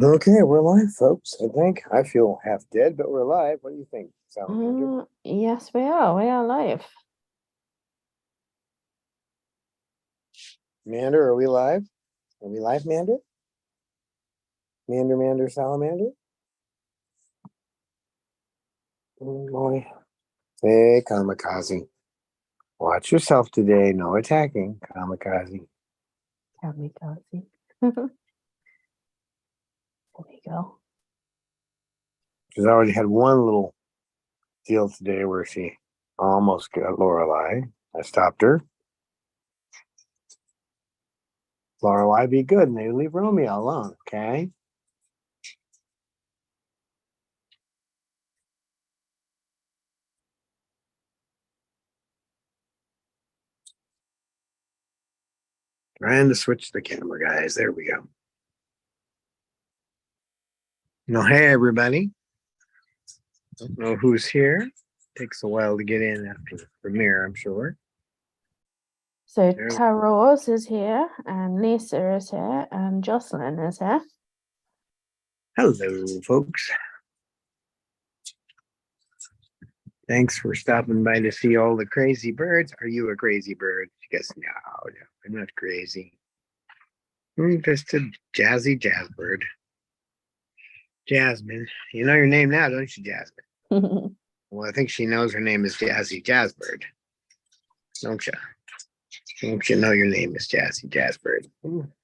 Okay, we're live, folks. I think I feel half dead, but we're live. What do you think, Salamander? Yes, we are. We are live. Mander, are we live? Are we live, Mander? Mander, Salamander? Oh boy. Hey, kamikaze. Watch yourself today. No attacking, kamikaze. Kamikaze. There we go. She's already had one little deal today where she almost got Lorelei. I stopped her. Lorelei, be good, and they leave Romeo alone, okay? Trying to switch the camera, guys. There we go. No, hey everybody. Don't know who's here. Takes a while to get in after the premiere, I'm sure. So Parrots is here, and Lisa is here, and Jocelyn is here. Hello, folks. Thanks for stopping by to see all the crazy birds. Are you a crazy bird? She goes, no, I'm not crazy. I'm just a jazzy jazz bird. Jasmine. You know your name now, don't you, Jasmine? Well, I think she knows her name is Jazzy Jazzbird. Don't you? Don't you know your name is Jazzy Jazzbird?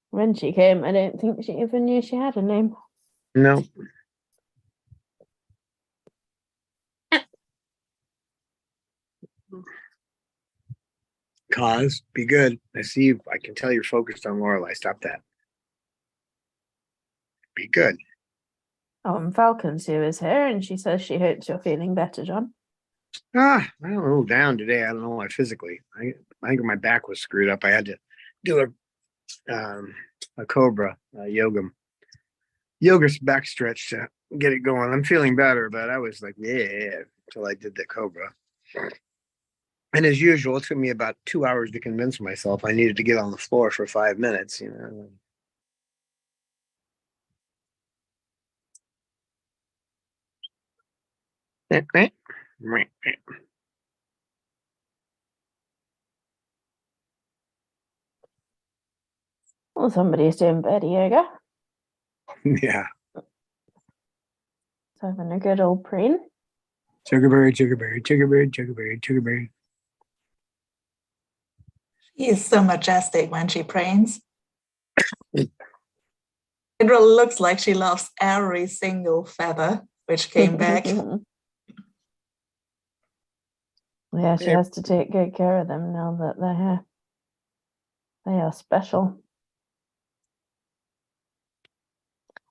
When she came, I don't think she even knew she had a name. No. Cause, be good. I see you. I can tell you're focused on Lorelei. Stop that. Be good. Oh, and Falcon Sue is here, and she says she hopes you're feeling better, John. I'm a little down today. I don't know why physically. I think my back was screwed up. I had to do a cobra yoga back stretch to get it going. I'm feeling better, but I was like, yeah, until I did the cobra. And as usual, it took me about 2 hours to convince myself I needed to get on the floor for 5 minutes, you know. Well, somebody's doing bird yoga. Yeah. So having a good old preen. Sugarberry, sugarberry, sugarberry, sugarberry, sugarberry. She is so majestic when she prays. It really looks like she loves every single feather which came back. Yeah, she has to take good care of them now that they're here. They are special.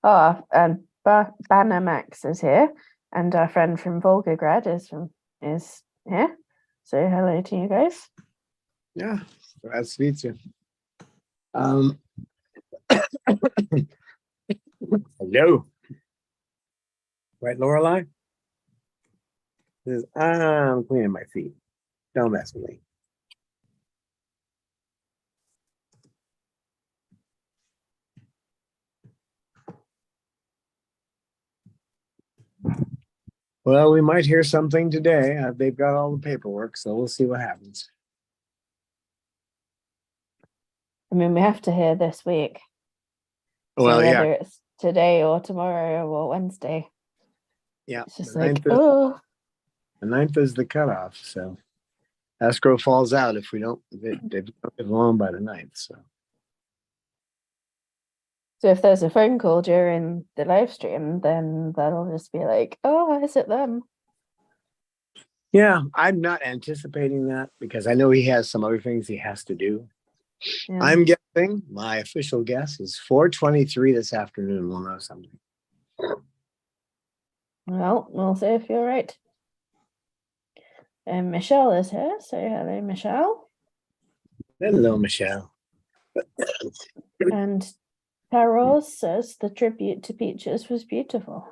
Oh, and Banamax is here, and our friend from Volgograd is here. So hello to you guys. Yeah, that's sweet too. Hello. Right, Lorelei? I'm cleaning my feet. Don't mess with me. Well, we might hear something today. They've got all the paperwork, so we'll see what happens. I mean, we have to hear this week. Well, so whether yeah. it's today or tomorrow or Wednesday. Yeah. It's just like, oh. The 9th is the cutoff, so escrow falls out if we don't get a loan by the 9th. So if there's a phone call during the live stream, then that'll just be like, oh, is it them? Yeah, I'm not anticipating that because I know he has some other things he has to do. Yeah. I'm guessing, my official guess is 4:23 this afternoon. We'll know something. Well, we'll see if you're right. And Michelle is here. So hello, Michelle. Hello, Michelle. And Carol says the tribute to Peaches was beautiful.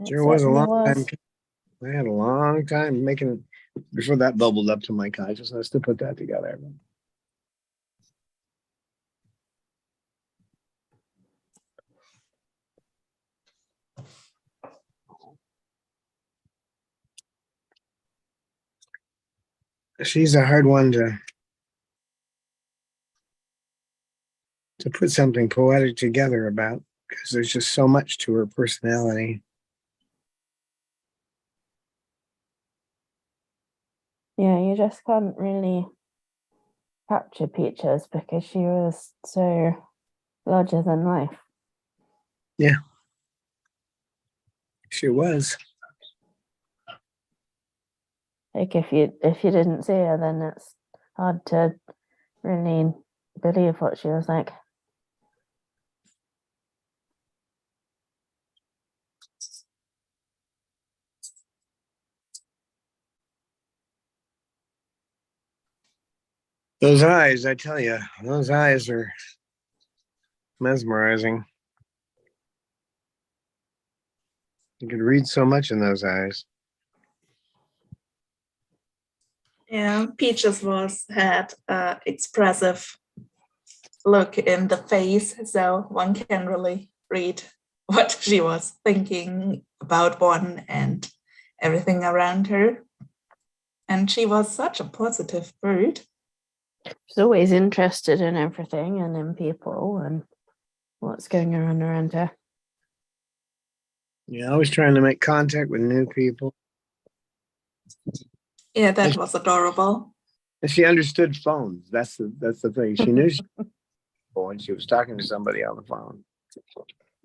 Sure was a long time. I had a long time making before that bubbled up to my consciousness to put that together. she's a hard one to put something poetic together about, because there's just so much to her personality. Yeah, you just can't really capture Peaches because she was so larger than life. Yeah, she was. Like if you didn't see her, then it's hard to really believe what she was like. Those eyes, I tell you, those eyes are mesmerizing. You could read so much in those eyes. Yeah, Peaches had expressive look in the face, so one can really read what she was thinking about one and everything around her. And she was such a positive bird. She's always interested in everything and in people and what's going on around her. Yeah, always trying to make contact with new people. Yeah, that was adorable. And she understood phones. That's the thing. She knew when she was talking to somebody on the phone.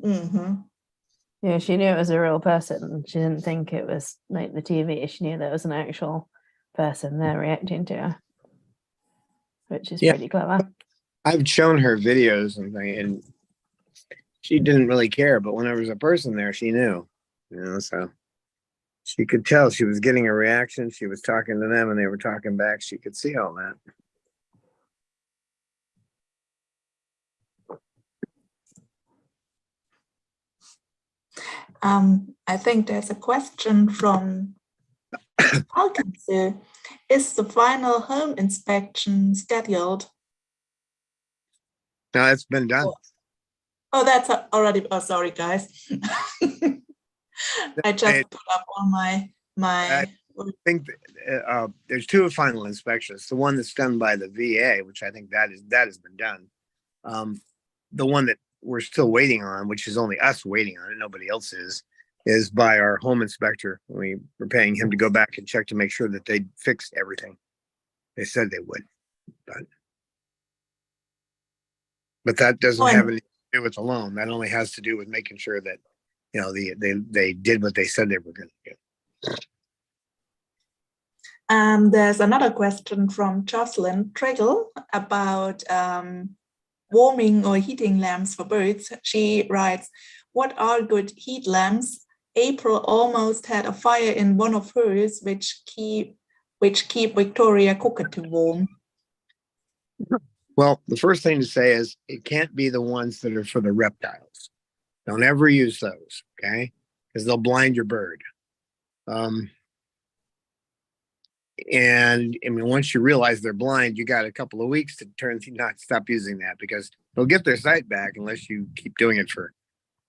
Mm-hmm. Yeah, she knew it was a real person. She didn't think it was like the TV. She knew there was an actual person there reacting to her, which is pretty clever. I've shown her videos and she didn't really care, but when there was a person there, she knew, so she could tell she was getting a reaction. She was talking to them and they were talking back. She could see all that. I think there's a question from Cockatoo. Is the final home inspection scheduled? No, it's been done. Oh, that's already. Oh, sorry, guys. I just put up on my. I think there's two final inspections. The one that's done by the VA, which I think that has been done. The one that we're still waiting on, which is only us waiting on it, nobody else is by our home inspector. We're paying him to go back and check to make sure that they fixed everything. They said they would, but that doesn't have anything to do with the loan. That only has to do with making sure that they did what they said they were going to do. There's another question from Jocelyn Triggle about warming or heating lamps for birds. She writes, "What are good heat lamps? April almost had a fire in one of hers, which keep Victoria cockatoo warm." Well, the first thing to say is it can't be the ones that are for the reptiles. Don't ever use those, okay? Because they'll blind your bird. And I mean, once you realize they're blind, you got a couple of weeks to stop using that, because they'll get their sight back unless you keep doing it for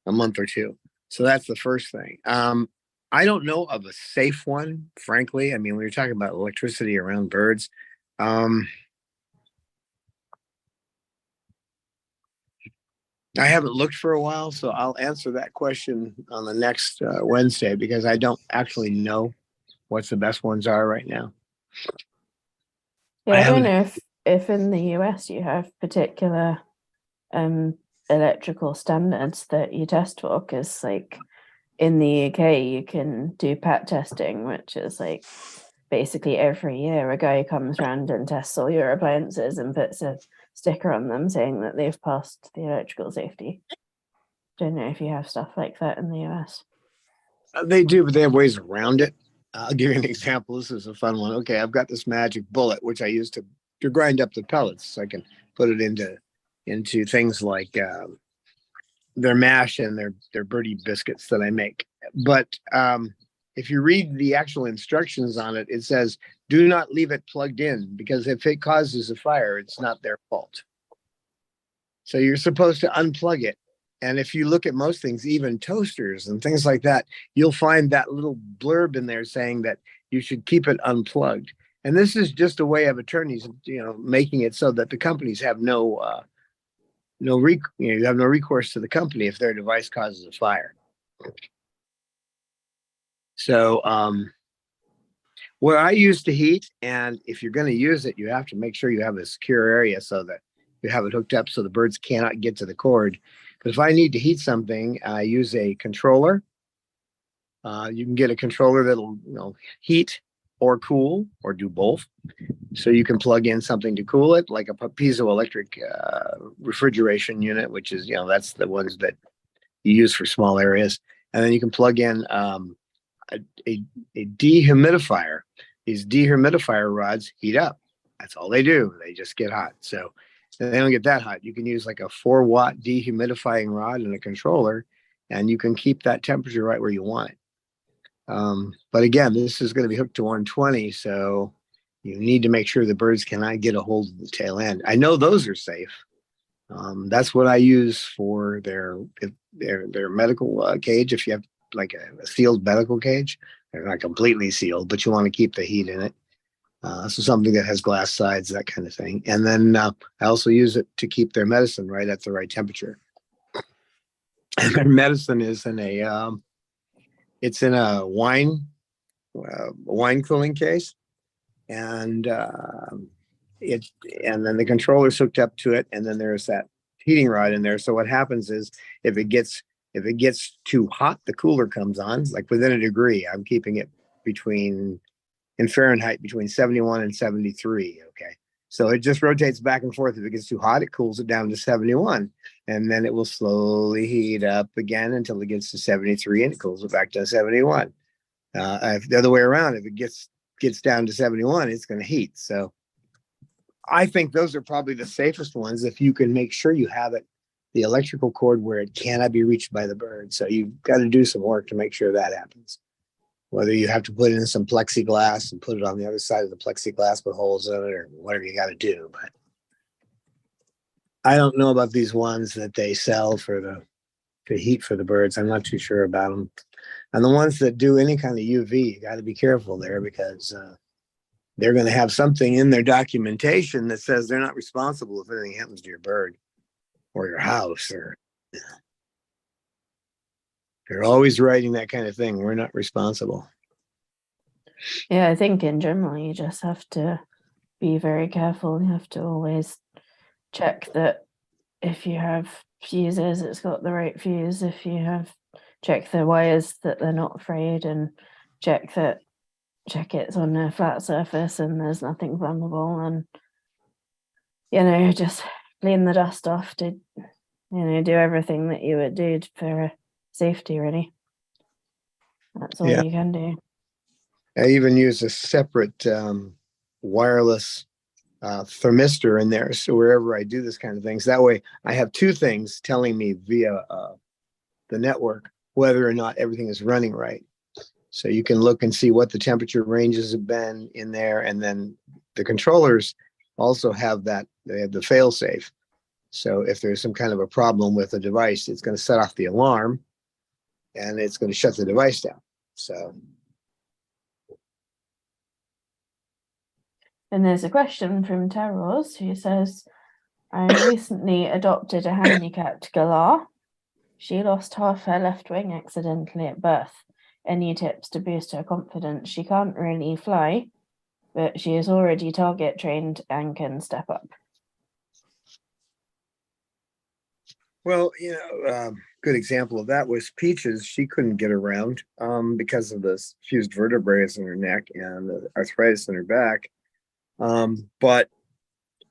a month or two. So that's the first thing. I don't know of a safe one, frankly. I mean, when you're talking about electricity around birds, I haven't looked for a while, so I'll answer that question on the next Wednesday, because I don't actually know what the best ones are right now. Yeah, I don't know if in the US you have particular electrical standards that you test for, because like in the UK you can do PAT testing, which is like basically every year a guy comes around and tests all your appliances and puts a sticker on them saying that they've passed the electrical safety. Don't know if you have stuff like that in the US. They do, but they have ways around it. I'll give you an example. This is a fun one. Okay, I've got this magic bullet, which I use to grind up the pellets, so I can put it into things like their mash and their birdie biscuits that I make. But if you read the actual instructions on it, it says, do not leave it plugged in, because if it causes a fire, it's not their fault. So you're supposed to unplug it. And if you look at most things, even toasters and things like that, you'll find that little blurb in there saying that you should keep it unplugged. And this is just a way of attorneys, making it so that the companies have you have no recourse to the company if their device causes a fire. So where I use the heat, and if you're going to use it, you have to make sure you have a secure area so that you have it hooked up so the birds cannot get to the cord. But if I need to heat something, I use a controller. You can get a controller that'll heat or cool or do both. So you can plug in something to cool it, like a piezoelectric refrigeration unit, which is, that's the ones that you use for small areas. And then you can plug in a dehumidifier. These dehumidifier rods heat up. That's all they do. They just get hot. So they don't get that hot. You can use like a 4-watt dehumidifying rod and a controller, and you can keep that temperature right where you want it. But again, this is going to be hooked to 120, so you need to make sure the birds cannot get a hold of the tail end. I know those are safe. That's what I use for their medical cage. If you have like a sealed medical cage, they're not completely sealed, but you want to keep the heat in it. So something that has glass sides, that kind of thing. And then I also use it to keep their medicine right at the right temperature. And their medicine is in it's in a wine cooling case, and then the controller's hooked up to it, and then there's that heating rod in there. So what happens is if it gets too hot, the cooler comes on, like within a degree. I'm keeping it in Fahrenheit between 71 and 73. Okay. So it just rotates back and forth. If it gets too hot, it cools it down to 71. And then it will slowly heat up again until it gets to 73 and it cools it back to 71. If the other way around, if it gets down to 71, it's going to heat. So I think those are probably the safest ones if you can make sure you have the electrical cord where it cannot be reached by the bird. So you've got to do some work to make sure that happens. Whether you have to put in some plexiglass and put it on the other side of the plexiglass with holes in it, or whatever you got to do. But I don't know about these ones that they sell for the heat for the birds. I'm not too sure about them. And the ones that do any kind of UV, you got to be careful there, because they're going to have something in their documentation that says they're not responsible if anything happens to your bird or your house, or they're always writing that kind of thing. We're not responsible. Yeah, I think in general, you just have to be very careful. You have to always check that if you have fuses, it's got the right fuse. If you have, check the wires that they're not frayed, and check it's on a flat surface and there's nothing flammable, and just clean the dust off to do everything that you would do for safety, really. That's all you can do. I even use a separate wireless thermistor in there. So wherever I do this kind of things, that way I have two things telling me via the network whether or not everything is running right. So you can look and see what the temperature ranges have been in there. And then the controllers also have they have the fail safe. So if there's some kind of a problem with the device, it's going to set off the alarm and it's going to shut the device down. So. And there's a question from Taros who says, I recently adopted a handicapped galah. She lost half her left wing accidentally at birth. Any tips to boost her confidence? She can't really fly, but she is already target trained and can step up. Well, good example of that was Peaches. She couldn't get around because of the fused vertebrae in her neck and the arthritis in her back. But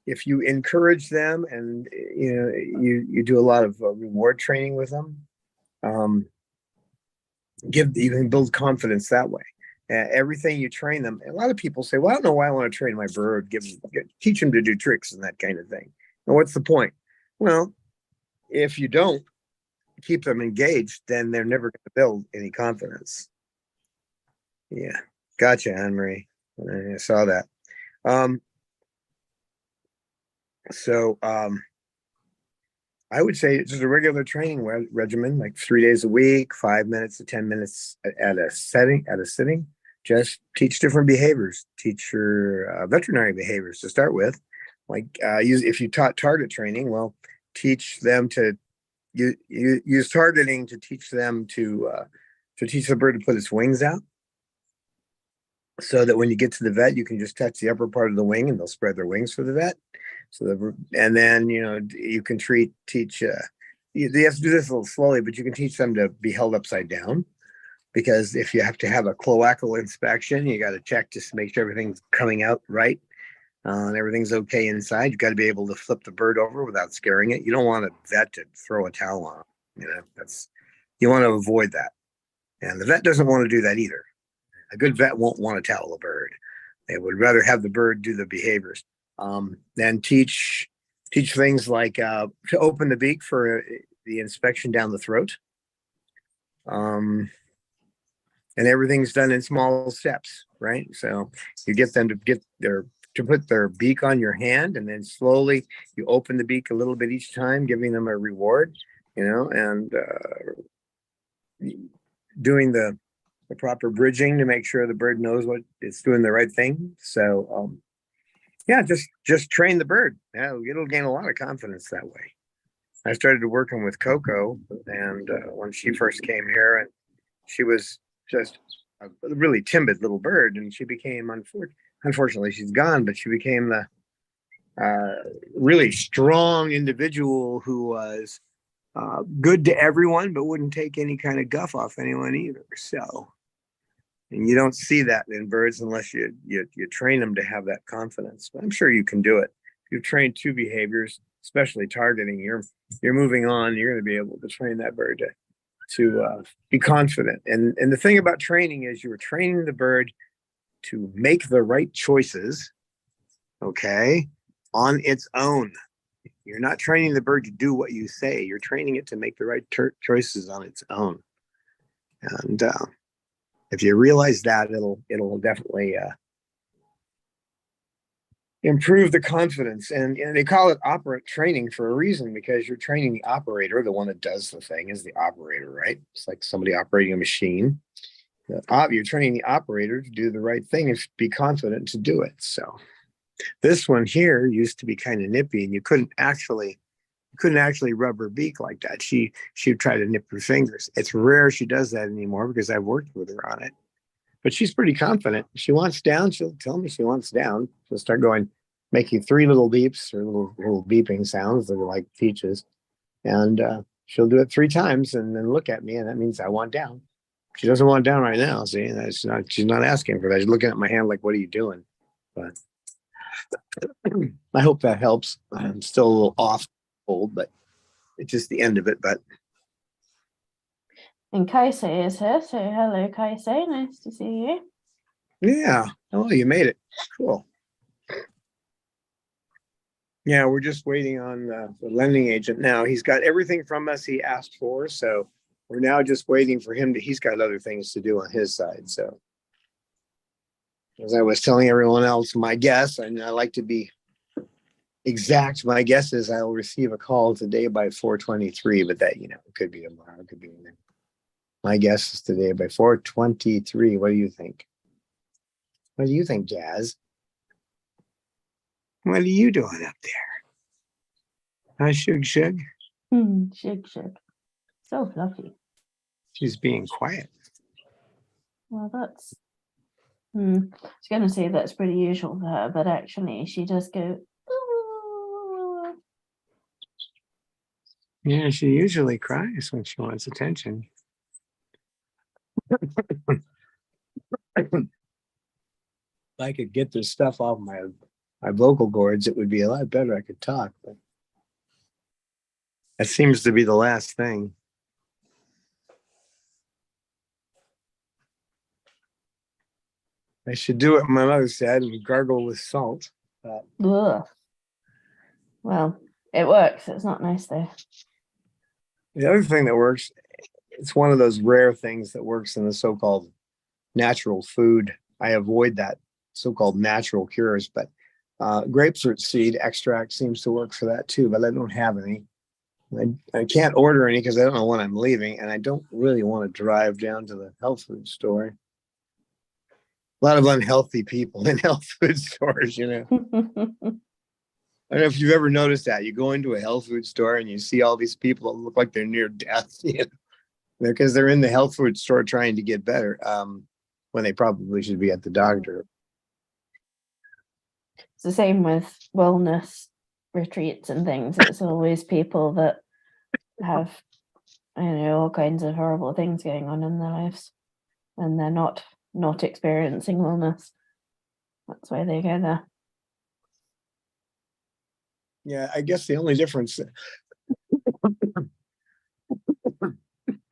if you encourage them and you do a lot of reward training with them, you can build confidence that way. Everything you train them. A lot of people say, "Well, I don't know why I want to train my bird. Teach them to do tricks and that kind of thing." And what's the point? Well, if you don't keep them engaged, then they're never going to build any confidence. Yeah, gotcha, Anne Marie. I saw that. So I would say just a regular training regimen, like 3 days a week, 5 minutes to 10 minutes at a sitting. just teach different behaviors. Teach your veterinary behaviors to start with. Like if you taught target training, well, teach them to use targeting to teach them to teach the bird to put its wings out, so that when you get to the vet, you can just touch the upper part of the wing and they'll spread their wings for the vet. And then, you can teach, you have to do this a little slowly, but you can teach them to be held upside down, because if you have to have a cloacal inspection, you got to check just to make sure everything's coming out right. And everything's okay inside. You've got to be able to flip the bird over without scaring it. You don't want a vet to throw a towel on it. You want to avoid that. And the vet doesn't want to do that either. A good vet won't want to towel a bird. They would rather have the bird do the behaviors. Then teach things like to open the beak for the inspection down the throat. And everything's done in small steps, right? So you get them to put their beak on your hand, and then slowly you open the beak a little bit each time, giving them a reward, and doing the proper bridging to make sure the bird knows what it's doing the right thing. So just train the bird. Yeah, it'll gain a lot of confidence that way. I started working with Coco, and when she first came here, and she was just a really timid little bird, and she became, unfortunately she's gone, but she became the really strong individual who was good to everyone, but wouldn't take any kind of guff off anyone either. So, and you don't see that in birds unless you train them to have that confidence. But I'm sure you can do it. If you've trained two behaviors, especially targeting, you're moving on. You're going to be able to train that bird to be confident. And the thing about training is you're training the bird to make the right choices, okay, on its own. You're not training the bird to do what you say. You're training it to make the right choices on its own. And if you realize that, it'll definitely improve the confidence. And they call it operant training for a reason, because you're training the operator. The one that does the thing is the operator, right? It's like somebody operating a machine. You're training the operator to do the right thing and be confident to do it. So this one here used to be kind of nippy, and you couldn't actually rub her beak like that. She would try to nip her fingers. It's rare she does that anymore, because I've worked with her on it. But she's pretty confident. If she wants down, she'll tell me she wants down. She'll start making three little beeps, or little beeping sounds that are like peaches. And she'll do it 3 times and then look at me, and that means I want down. She doesn't want down right now. See, she's not asking for that. She's looking at my hand like, what are you doing? But I hope that helps. I'm still a little off cold, but it's just the end of it. But And Kaisei is here, so hello, Kaisei. Nice to see you. yeah, oh, you made it. Cool. Yeah, we're just waiting on the lending agent now. He's got everything from us he asked for, so we're now just waiting for him he's got other things to do on his side. So as I was telling everyone else, my guess, and I like to be exact, my guess is I'll receive a call today by 4:23, but that, it could be tomorrow, it could be Monday. My guess is today by 4:23. What do you think? What do you think, Jazz? What are you doing up there? Huh, Shug? Shug. So fluffy. She's being quiet. Well, that's... I was going to say that's pretty usual for her, but actually she does go... Ooh. Yeah, she usually cries when she wants attention. If I could get this stuff off my vocal cords, it would be a lot better. I could talk, but that seems to be the last thing. I should do what my mother said and gargle with salt. But Ugh. Well, it works. It's not nice though. the other thing that works, it's one of those rare things that works in the so-called natural food. I avoid that so-called natural cures, but grapefruit seed extract seems to work for that too, but I don't have any. I can't order any because I don't know when I'm leaving, and I don't really want to drive down to the health food store. lot of unhealthy people in health food stores, you know. I don't know if you've ever noticed that. You go into a health food store and you see all these people that look like they're near death, you know, because they're in the health food store trying to get better, when they probably should be at the doctor. It's the same with wellness retreats and things. It's always people that have, all kinds of horrible things going on in their lives, and they're not experiencing wellness. That's why they go there. Yeah, I guess the only difference,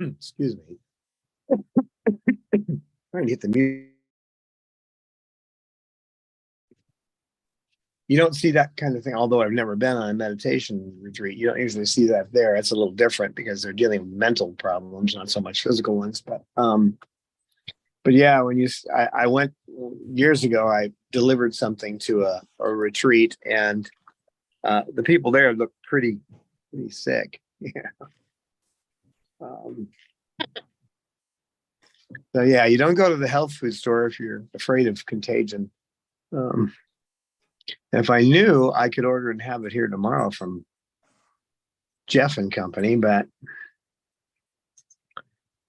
excuse me, trying to hit the mute. You don't see that kind of thing, although I've never been on a meditation retreat. You don't usually see that there. It's a little different because they're dealing with mental problems, not so much physical ones. But yeah, when I went years ago, I delivered something to a retreat, and the people there looked pretty sick. Yeah. So yeah, you don't go to the health food store if you're afraid of contagion. If I knew, I could order and have it here tomorrow from Jeff and Company, but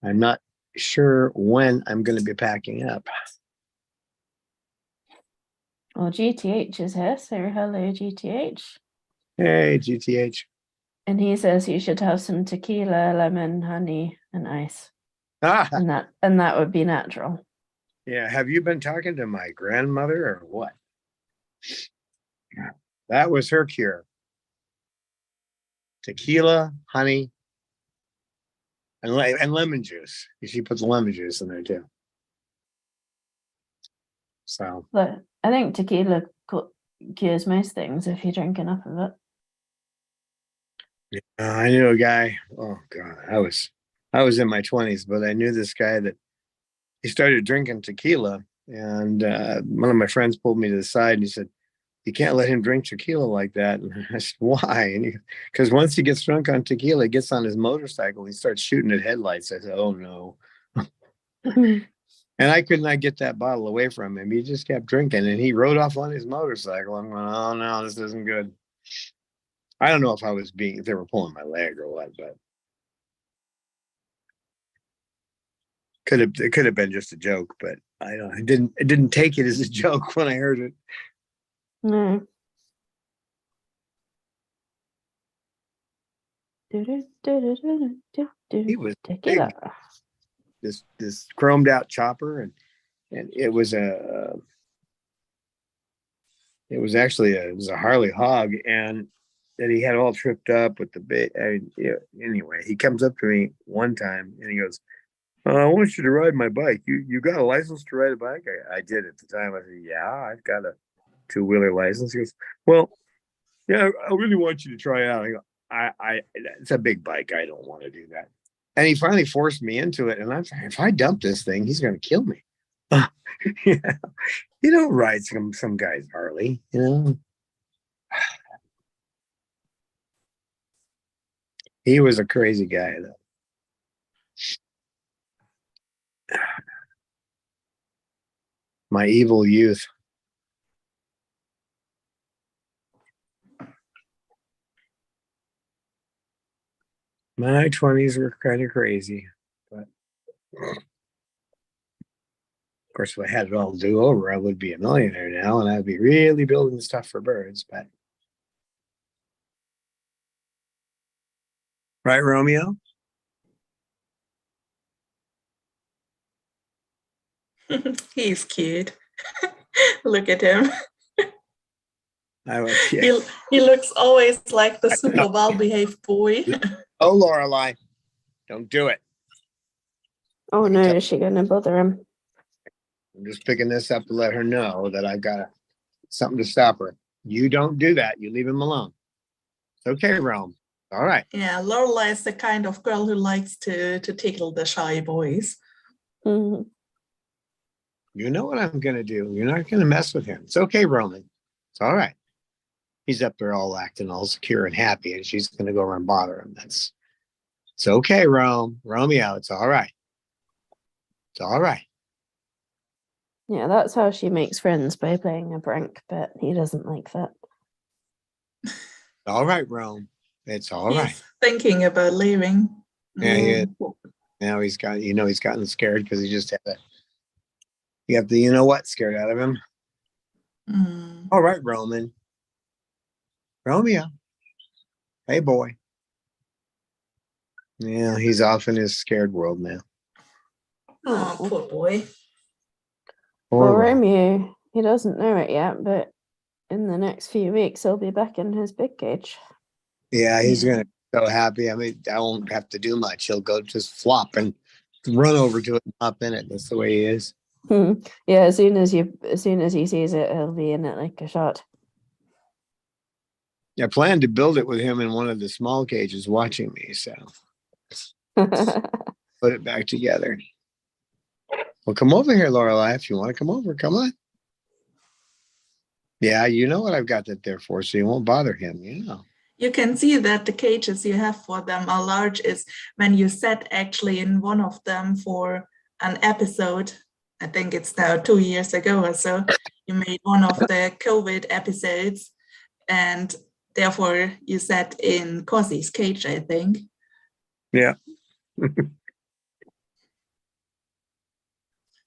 I'm not sure when I'm going to be packing up. Well, GTH is here, so hello, GTH. Hey, GTH. And he says you should have some tequila, lemon, honey, and ice. And that would be natural. Yeah. Have you been talking to my grandmother or what? That was her cure. Tequila, honey, and lemon juice. She puts lemon juice in there too. So. But I think tequila cures most things if you drink enough of it. I knew a guy. Oh God, I was in my 20s, but I knew this guy that he started drinking tequila, and one of my friends pulled me to the side and he said, "You can't let him drink tequila like that." And I said, "Why?" And because once he gets drunk on tequila, he gets on his motorcycle, he starts shooting at headlights. I said, "Oh no." And I could not get that bottle away from him. He just kept drinking, and he rode off on his motorcycle. I'm going, "Oh no, this isn't good." I don't know if they were pulling my leg or what, but it could have been just a joke, but I don't. I didn't take it as a joke when I heard it. No. He was tequila. Big. This chromed out chopper, and it was actually a Harley hog, and that he had all tripped up with the bit. Anyway, he comes up to me one time and he goes, "I want you to ride my bike. You got a license to ride a bike?" I did at the time. I said, "Yeah, I've got a 2-wheeler license." He goes, "Well, yeah, I really want you to try out." I go, it's a big bike. I don't want to do that. And he finally forced me into it. And I'm like, if I dump this thing, he's going to kill me. Yeah. You don't ride some guy's Harley, you know. He was a crazy guy, though. My evil youth. My 20s were kind of crazy, but of course, if I had it all to do over, I would be a millionaire now, and I'd be really building stuff for birds. But right, Romeo? He's cute. Look at him. Yeah. He looks always like the super well-behaved boy. Oh, Lorelei, don't do it. Oh no, is she gonna bother him? I'm just picking this up to let her know that I've got something to stop her. You don't do that. You leave him alone. It's okay, Rome. All right. Yeah, Lorelei is the kind of girl who likes to tickle the shy boys. Mm-hmm. You know what I'm going to do. You're not going to mess with him. It's okay, Roman. It's all right. He's up there all acting all secure and happy, and she's going to go around and bother him. It's okay, Romeo. It's all right. It's all right. Yeah, that's how she makes friends, by playing a prank, but he doesn't like that. All right, Rome. It's all He's right. thinking about leaving. Yeah, Mm. now he's gotten scared because he just had you have the you know what scared out of him. Mm. All right, Roman. Romeo. Hey boy. Yeah, he's off in his scared world now. Oh, poor boy. Well, Poor Rome. Romeo, he doesn't know it yet, but in the next few weeks, he'll be back in his big cage. Yeah, he's Yeah. gonna be so happy. I mean, I won't have to do much. He'll go just flop and run over to it and hop in it. That's the way he is. Yeah, as soon as he sees it, he'll be in it like a shot. I plan to build it with him in one of the small cages watching me, so put it back together. Well, come over here, Lorelai. If you want to come over, come on. Yeah, you know what I've got that there for, so you won't bother him, you know. You can see that the cages you have for them are large is when you sat actually in one of them for an episode. I think it's now 2 years ago or so. You made one of the COVID episodes, and therefore you sat in Cossy's cage, I think. Yeah.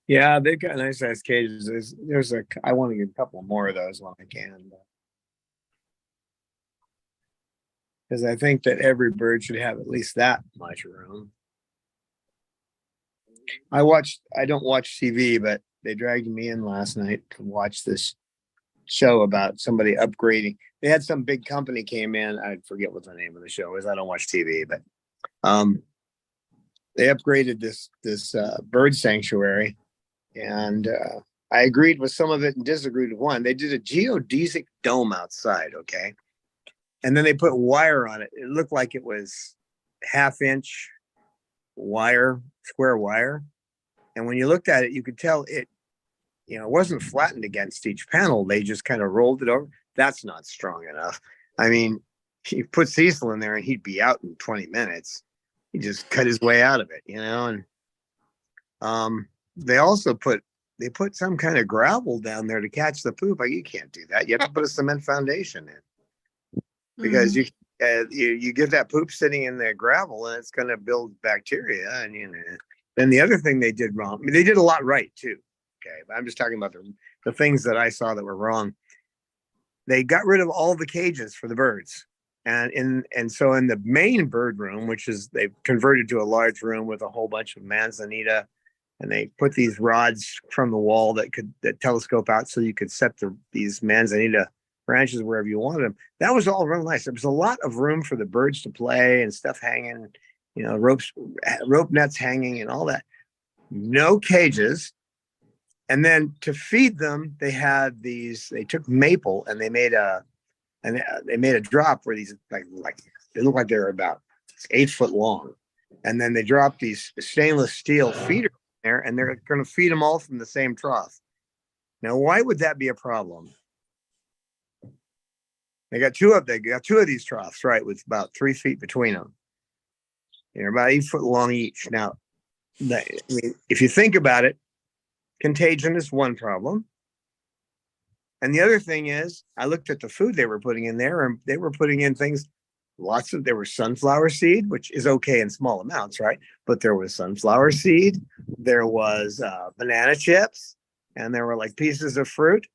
Yeah, they've got nice size cages. I want to get a couple more of those when I can. Because I think that every bird should have at least that much room. I don't watch TV, but they dragged me in last night to watch this show about somebody upgrading. They had some big company came in. I forget what the name of the show is. I don't watch TV, but they upgraded this bird sanctuary, and I agreed with some of it and disagreed with one. They did a geodesic dome outside, okay, and then they put wire on it. It looked like it was half-inch wire, square wire, and when you looked at it, you could tell it, it wasn't flattened against each panel. They just kind of rolled it over. That's not strong enough. I mean, you put Cecil in there and he'd be out in 20 minutes. He just cut his way out of it, and they also put some kind of gravel down there to catch the poop. Like, you can't do that. You have to put a cement foundation in because you get that poop sitting in the gravel and it's going to build bacteria. And then the other thing they did wrong. I mean, they did a lot right too. Okay, but I'm just talking about the things that I saw that were wrong. They got rid of all the cages for the birds. And so in the main bird room, which is they've converted to a large room with a whole bunch of manzanita, and they put these rods from the wall that telescope out so you could set these manzanita branches wherever you wanted them. That was all real nice. There was a lot of room for the birds to play and stuff hanging, rope nets hanging and all that. No cages. And then to feed them, they took maple and they made a drop where these like they look like they're about 8 foot long. And then they dropped these stainless steel feeders in there, and they're going to feed them all from the same trough. Now, why would that be a problem? They got two of these troughs, right, with about 3 feet between them. They're about 8 foot long each. Now, if you think about it, contagion is one problem. And the other thing is, I looked at the food they were putting in there, and they were putting in things, there was sunflower seed, which is okay in small amounts, right? But there was sunflower seed, there was banana chips, and there were like pieces of fruit.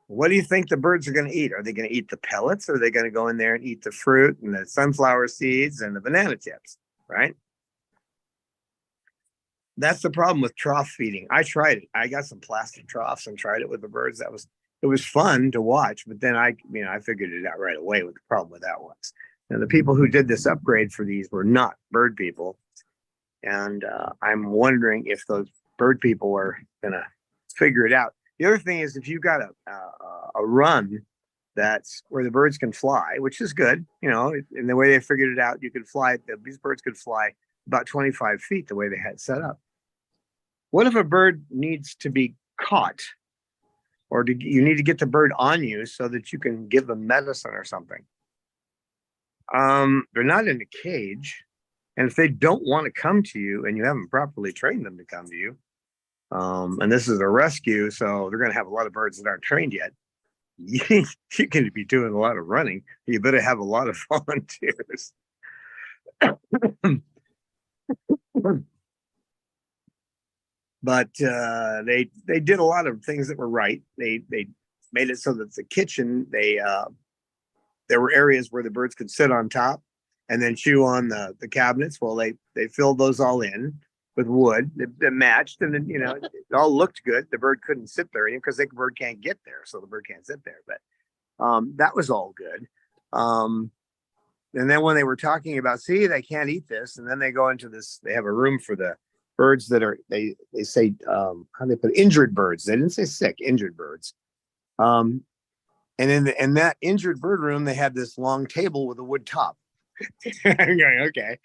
What do you think the birds are going to eat? Are they going to eat the pellets, or are they going to go in there and eat the fruit and the sunflower seeds and the banana chips, right? That's the problem with trough feeding. I tried it. I got some plastic troughs and tried it with the birds. It was fun to watch, but then I figured it out right away what the problem with that was. And the people who did this upgrade for these were not bird people. And I'm wondering if those bird people are going to figure it out. The other thing is, if you've got a run that's where the birds can fly, which is good, in the way they figured it out, these birds could fly about 25 feet the way they had set up. What if a bird needs to be caught, or you need to get the bird on you so that you can give them medicine or something? They're not in a cage. And if they don't want to come to you and you haven't properly trained them to come to you, And this is a rescue, so they're going to have a lot of birds that aren't trained yet. You can be doing a lot of running. You better have a lot of volunteers. But they did a lot of things that were right. They made it so that the kitchen, there were areas where the birds could sit on top and then chew on the cabinets. Well, they filled those all in with wood that matched, and then it all looked good. The bird couldn't sit there because the bird can't get there, so the bird can't sit there. But that was all good. And then when they were talking about, see, they can't eat this, and then they go into this. They have a room for the birds that are they say how they put injured birds. They didn't say sick, injured birds. And in that injured bird room, they had this long table with a wood top. I'm going, okay.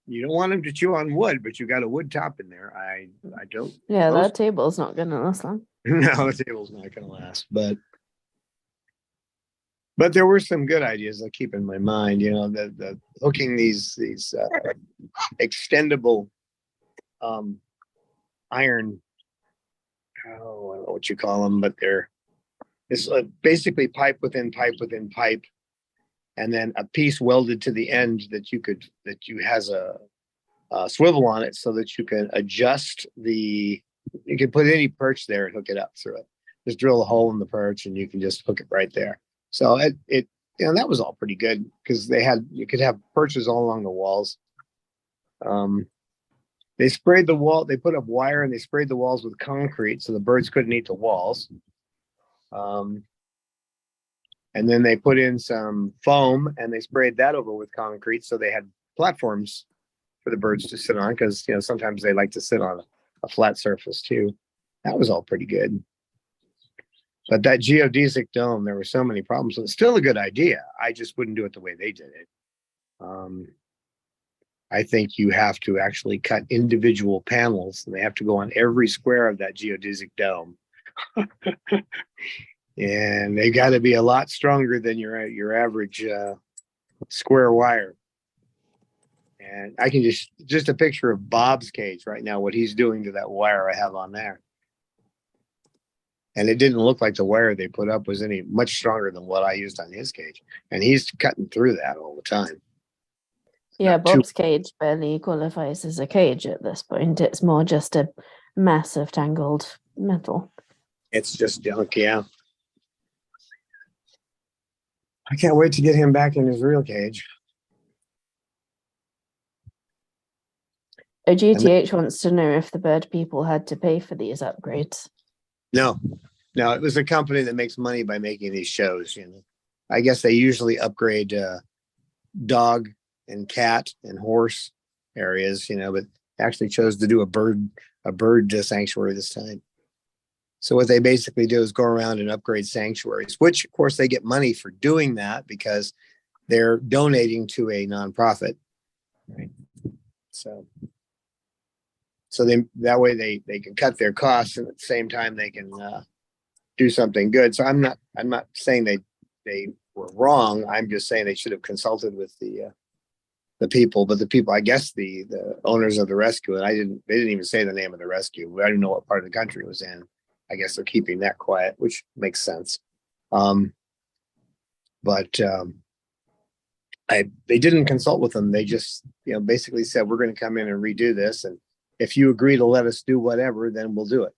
You don't want them to chew on wood, but you got a wood top in there. I don't. Yeah, that table's not going to last long. No, the table's not going to last. But there were some good ideas I keep in my mind. The hooking these extendable iron. I don't know what you call them, but it's basically pipe within pipe within pipe, and then a piece welded to the end that has a swivel on it, so that you can adjust you can put any perch there and hook it up through it. Just drill a hole in the perch and you can just hook it right there. So that was all pretty good because you could have perches all along the walls. They sprayed the wall. They put up wire and they sprayed the walls with concrete so the birds couldn't eat the walls. And then they put in some foam and they sprayed that over with concrete, so they had platforms for the birds to sit on, because sometimes they like to sit on a flat surface too. That was all pretty good. But that geodesic dome, there were so many problems. It's still a good idea. I just wouldn't do it the way they did it. I think you have to actually cut individual panels, and they have to go on every square of that geodesic dome. And they got to be a lot stronger than your average square wire. And I can just a picture of Bob's cage right now, what he's doing to that wire I have on there. And it didn't look like the wire they put up was any much stronger than what I used on his cage. And he's cutting through that all the time. Yeah, Bob's cage barely qualifies as a cage at this point. It's more just a mass of tangled metal. It's just junk, yeah. I can't wait to get him back in his real cage. GTH wants to know if the bird people had to pay for these upgrades. No, it was a company that makes money by making these shows. I guess they usually upgrade dog and cat and horse areas, but actually chose to do a bird sanctuary this time. So what they basically do is go around and upgrade sanctuaries, which of course they get money for doing that because they're donating to a nonprofit, right? So that way they can cut their costs, and at the same time they can do something good. So I'm not saying they were wrong. I'm just saying they should have consulted with the people. But the people, I guess the owners of the rescue, and they didn't even say the name of the rescue. I didn't know what part of the country it was in. I guess they're keeping that quiet, which makes sense. But they didn't consult with them. They just basically said, we're going to come in and redo this, and if you agree to let us do whatever, then we'll do it.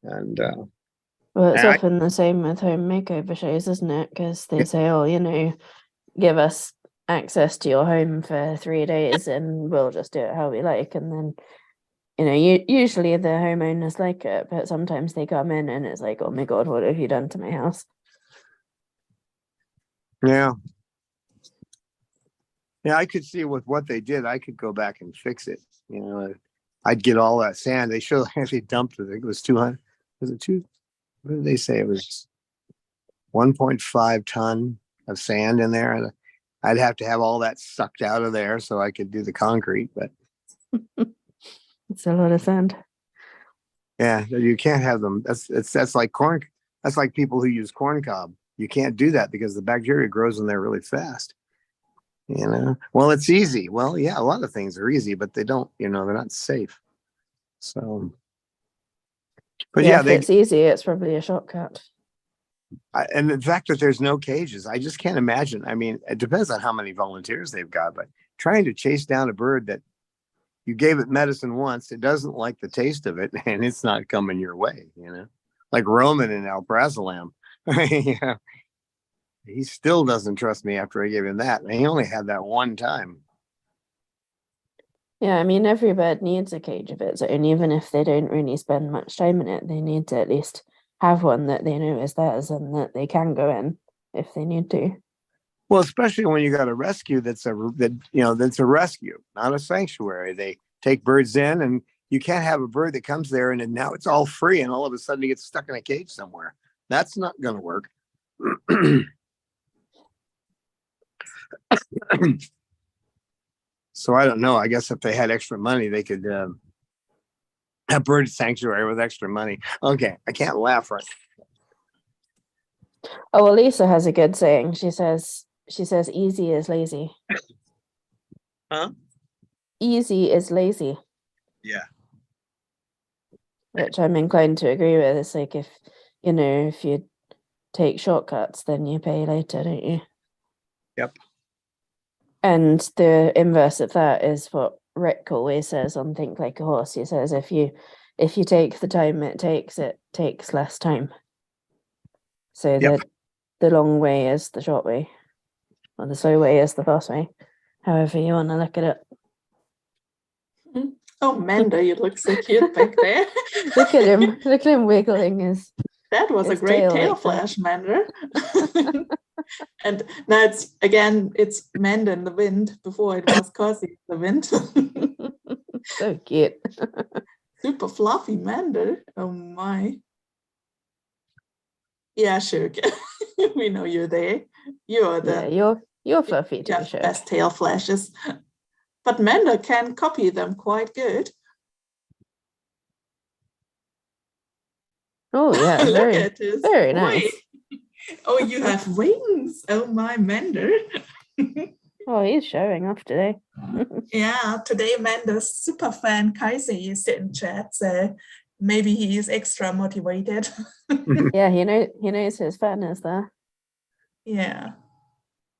And well, it's often the same with home makeover shows, isn't it? Because they say, give us access to your home for 3 days and we'll just do it how we like. And then, usually the homeowners like it, but sometimes they come in and it's like, oh my God, what have you done to my house? Yeah. Yeah, I could see with what they did, I could go back and fix it. I'd get all that sand. They dumped it. I think it was 200. Was it 2? What did they say? It was 1.5 ton of sand in there. And I'd have to have all that sucked out of there so I could do the concrete. But it's a lot of sand. Yeah, you can't have them. That's like corn. That's like people who use corn cob. You can't do that because the bacteria grows in there really fast. Well, it's easy. Well, yeah, a lot of things are easy, but they don't, they're not safe. So But Yeah, yeah, if it's easy, it's probably a shortcut. and the fact that there's no cages, I just can't imagine. I mean, it depends on how many volunteers they've got, but trying to chase down a bird that you gave it medicine once, it doesn't like the taste of it, and it's not coming your way, you know, like Roman and Alprazolam. Yeah, he still doesn't trust me after I gave him that. And he only had that one time. Yeah, I mean, every bird needs a cage of its own, even if they don't really spend much time in it. They need to at least have one that they know is theirs and that they can go in if they need to. Well, especially when you got a rescue that's a rescue, not a sanctuary. They take birds in, and you can't have a bird that comes there and then now it's all free, and all of a sudden it gets stuck in a cage somewhere. That's not going to work. So I don't know. I guess if they had extra money, they could have bird sanctuary with extra money. Okay, I can't laugh right. Oh, well, Lisa has a good saying. She says, easy is lazy. Huh? Easy is lazy. Yeah. Which I'm inclined to agree with. It's like if you take shortcuts, then you pay later, don't you? Yep. And the inverse of that is what Rick always says on Think Like a Horse. He says if you take the time it takes less time. So Yep. the long way is the short way, or the slow way is the fast way. However you want to look at it. Oh, Manda, you look so cute back there. Look at him! Look at him wiggling his. That was a his great tail like flash, Manda. And now it's Manda in the wind. Before it was Cozy in the wind. So cute. Super fluffy Manda. Oh my. Yeah, sure. We know you're there. You're the you're fluffy too, sure. Best tail flashes. But Manda can copy them quite good. Oh yeah, Look at this. Very nice. Wait. Oh, you have wings. Oh my, Manda. Oh, he's showing off today. Yeah, today Manda's super fan Kaisi is in chat, so maybe he is extra motivated. Yeah, he knows his fan is there. Yeah.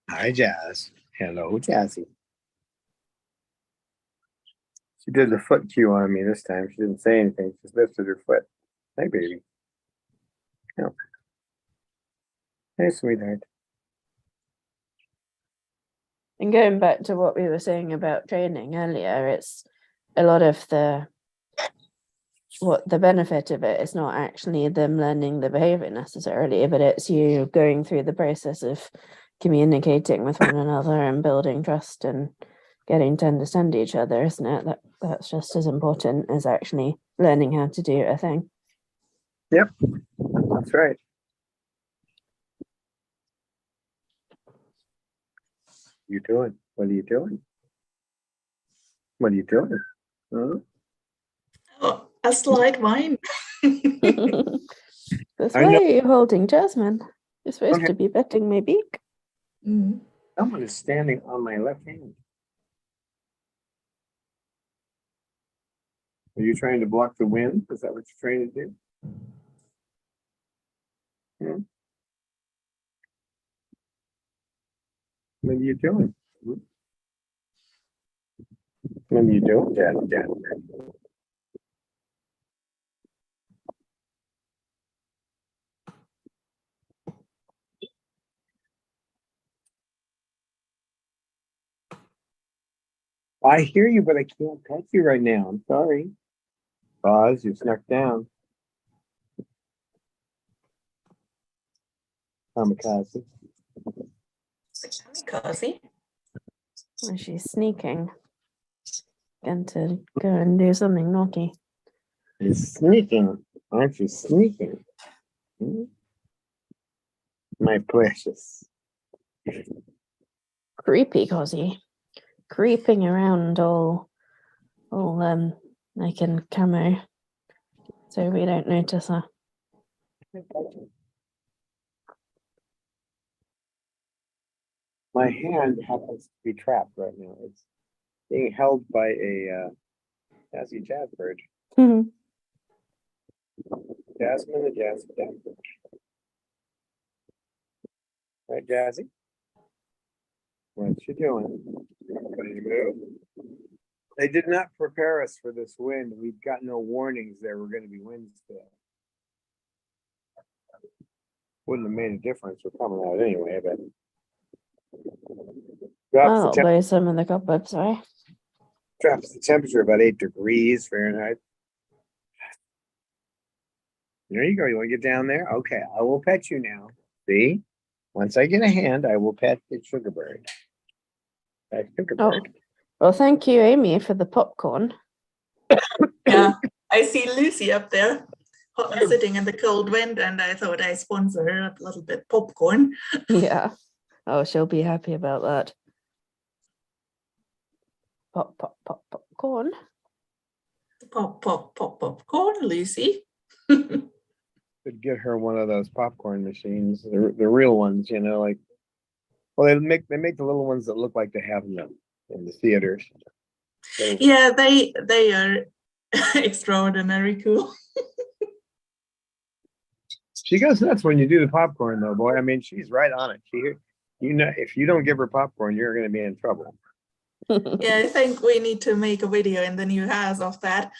Hi, Jazz. Hello, Jazzy. She did the foot cue on me this time. She didn't say anything. She just lifted her foot. Hey, baby. No. Hey, sweetheart. And going back to what we were saying about training earlier, it's a lot of the benefit of it is not actually them learning the behavior necessarily, but it's you going through the process of communicating with one another and building trust and getting to understand each other, isn't it? That's just as important as actually learning how to do a thing. Yep, that's right. You doing? What are you doing? What are you doing? Huh? Oh, a slight wine. That's why you're holding Jasmine. You're supposed to be petting my beak. Mm. Someone is standing on my left hand. Are you trying to block the wind? Is that what you're trying to do? Hmm? What are you doing? What are you doing, Dad? I hear you, but I can't pet you right now. I'm sorry. Boz, you snuck down. Kamikaze. Kamikaze. Well, she's sneaking. Going to go and do something naughty. You're sneaking. Aren't you sneaking? Hmm? My precious. Creepy Cosy. Creeping around all like in camo. So we don't notice her. My hand happens to be trapped right now. It's being held by a Jazzy Jazz bird. Jasmine, the Jasmine. Right, Jazzy? What you doing? Ready to move? They did not prepare us for this wind. We got no warnings there were going to be winds today. Wouldn't have made a difference. We're coming out anyway, but I'll blow some of the cobwebs away. drops the temperature about 8 degrees Fahrenheit. There you go. You want to get down there? Okay, I will pet you now. See? Once I get a hand, I will pet the sugar bird. Sugar bird. Oh, well, thank you, Amy, for the popcorn. Yeah, I see Lucy up there sitting in the cold wind, and I thought I sponsor her a little bit popcorn. Yeah. Oh, she'll be happy about that. Pop, pop, pop, popcorn. Pop, pop, pop, popcorn, Lucy. Could get her one of those popcorn machines, the real ones, you know, like. Well, they make the little ones that look like they have them in the theaters. Yeah, they are extraordinary cool. She goes nuts when you do the popcorn, though, boy. I mean, she's right on it. You know, if you don't give her popcorn, you're going to be in trouble. Yeah, I think we need to make a video in the new house of that.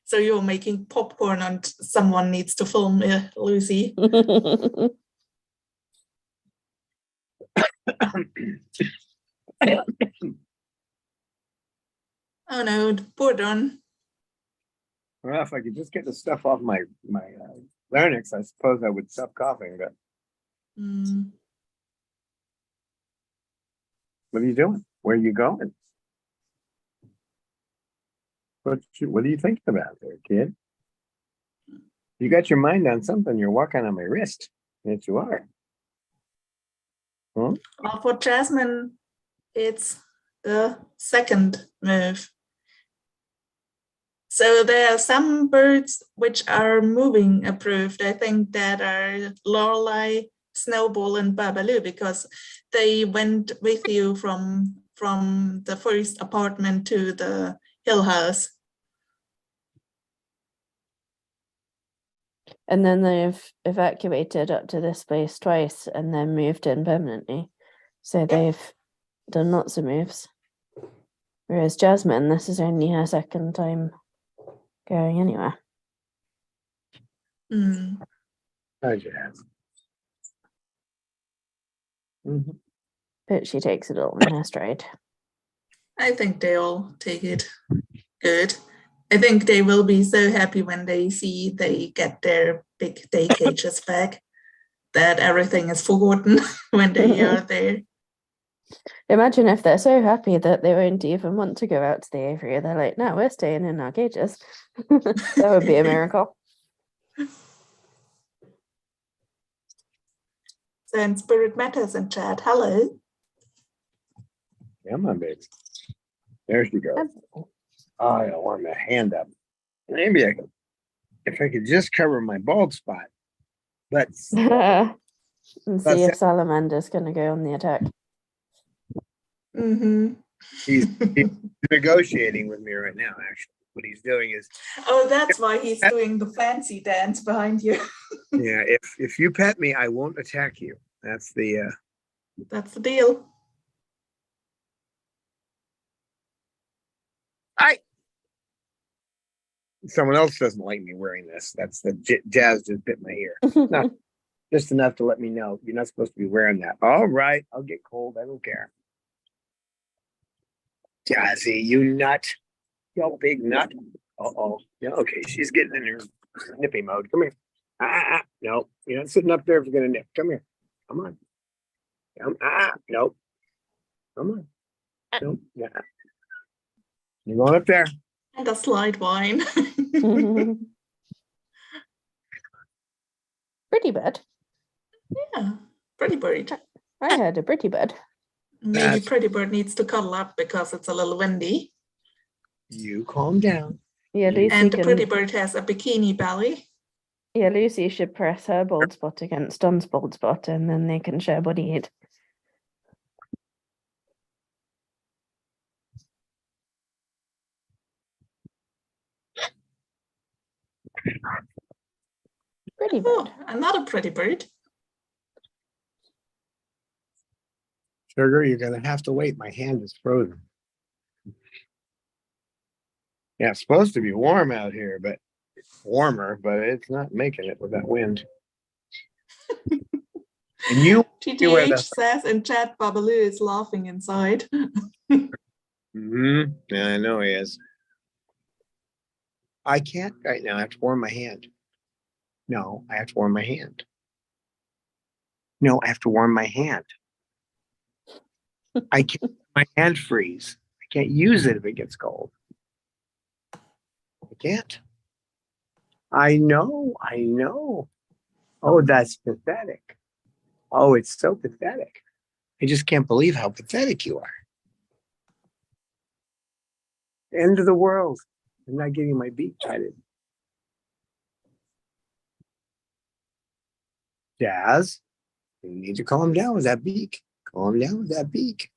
So you're making popcorn and someone needs to film Lucy. Oh no, poor Don. Well, if I could just get the stuff off my larynx, I suppose I would stop coughing. But what are you doing? Where are you going? What are you thinking about there, kid? You got your mind on something. You're walking on my wrist. Yes, you are. Huh? Well, for Jasmine, it's the second move. So there are some birds which are moving approved. I think that are Lorelei, Snowball, and Babaloo, because they went with you from the first apartment to the hill house. And then they've evacuated up to this place twice and then moved in permanently. So they've done lots of moves. Whereas Jasmine, this is only her second time going anywhere. Hi, Jazz. But she takes it all in her stride. I think they all take it good. I think they will be so happy when they see they get their big day cages back, that everything is forgotten when they are there. Imagine if they're so happy that they won't even want to go out to the aviary. They're like, no, we're staying in our cages. That would be a miracle. So, and Spirit Matters in chat. Hello. Come on, baby. There she goes. Oh, I don't want my hand up. Maybe I could, if I could just cover my bald spot. But and see if Salamander's going to go on the attack. He's negotiating with me right now, actually. What he's doing is... Oh, that's why he's doing the fancy dance behind you. Yeah, if you pet me, I won't attack you. That's the... That's the deal. Someone else doesn't like me wearing this. That's the Jazz just bit my ear. Not just enough to let me know you're not supposed to be wearing that. All right, I'll get cold. I don't care. Jazzy, you nut. You big nut. Uh-oh. Yeah, okay, she's getting in her nippy mode. Come here. No, you're not sitting up there if you're going to nip. Come here. Come on. No. Come on. No. Yeah. You're going up there. And a slide wine. Pretty bird. Yeah, pretty bird. I heard a pretty bird. Maybe pretty bird needs to cuddle up because it's a little windy. You calm down. Yeah, Lucy and the pretty bird has a bikini belly. Yeah, Lucy should press her bald spot against Don's bald spot, and then they can share body heat. Pretty Oh, bird. another pretty bird. Sugar, you're gonna have to wait. My hand is frozen. Yeah, it's supposed to be warm out here, but warmer, but it's not making it with that wind. And you wear TTH the says in chat, Babalu is laughing inside. Yeah, I know he is. I can't right now. I have to warm my hand. No, I have to warm my hand. No, I have to warm my hand. I can't my hand freeze. I can't use it if it gets cold. I can't. I know, I know. Oh, that's pathetic. Oh, it's so pathetic. I just can't believe how pathetic you are. End of the world. I'm not getting my beak patted. Jazz, you need to calm down with that beak. Calm down with that beak.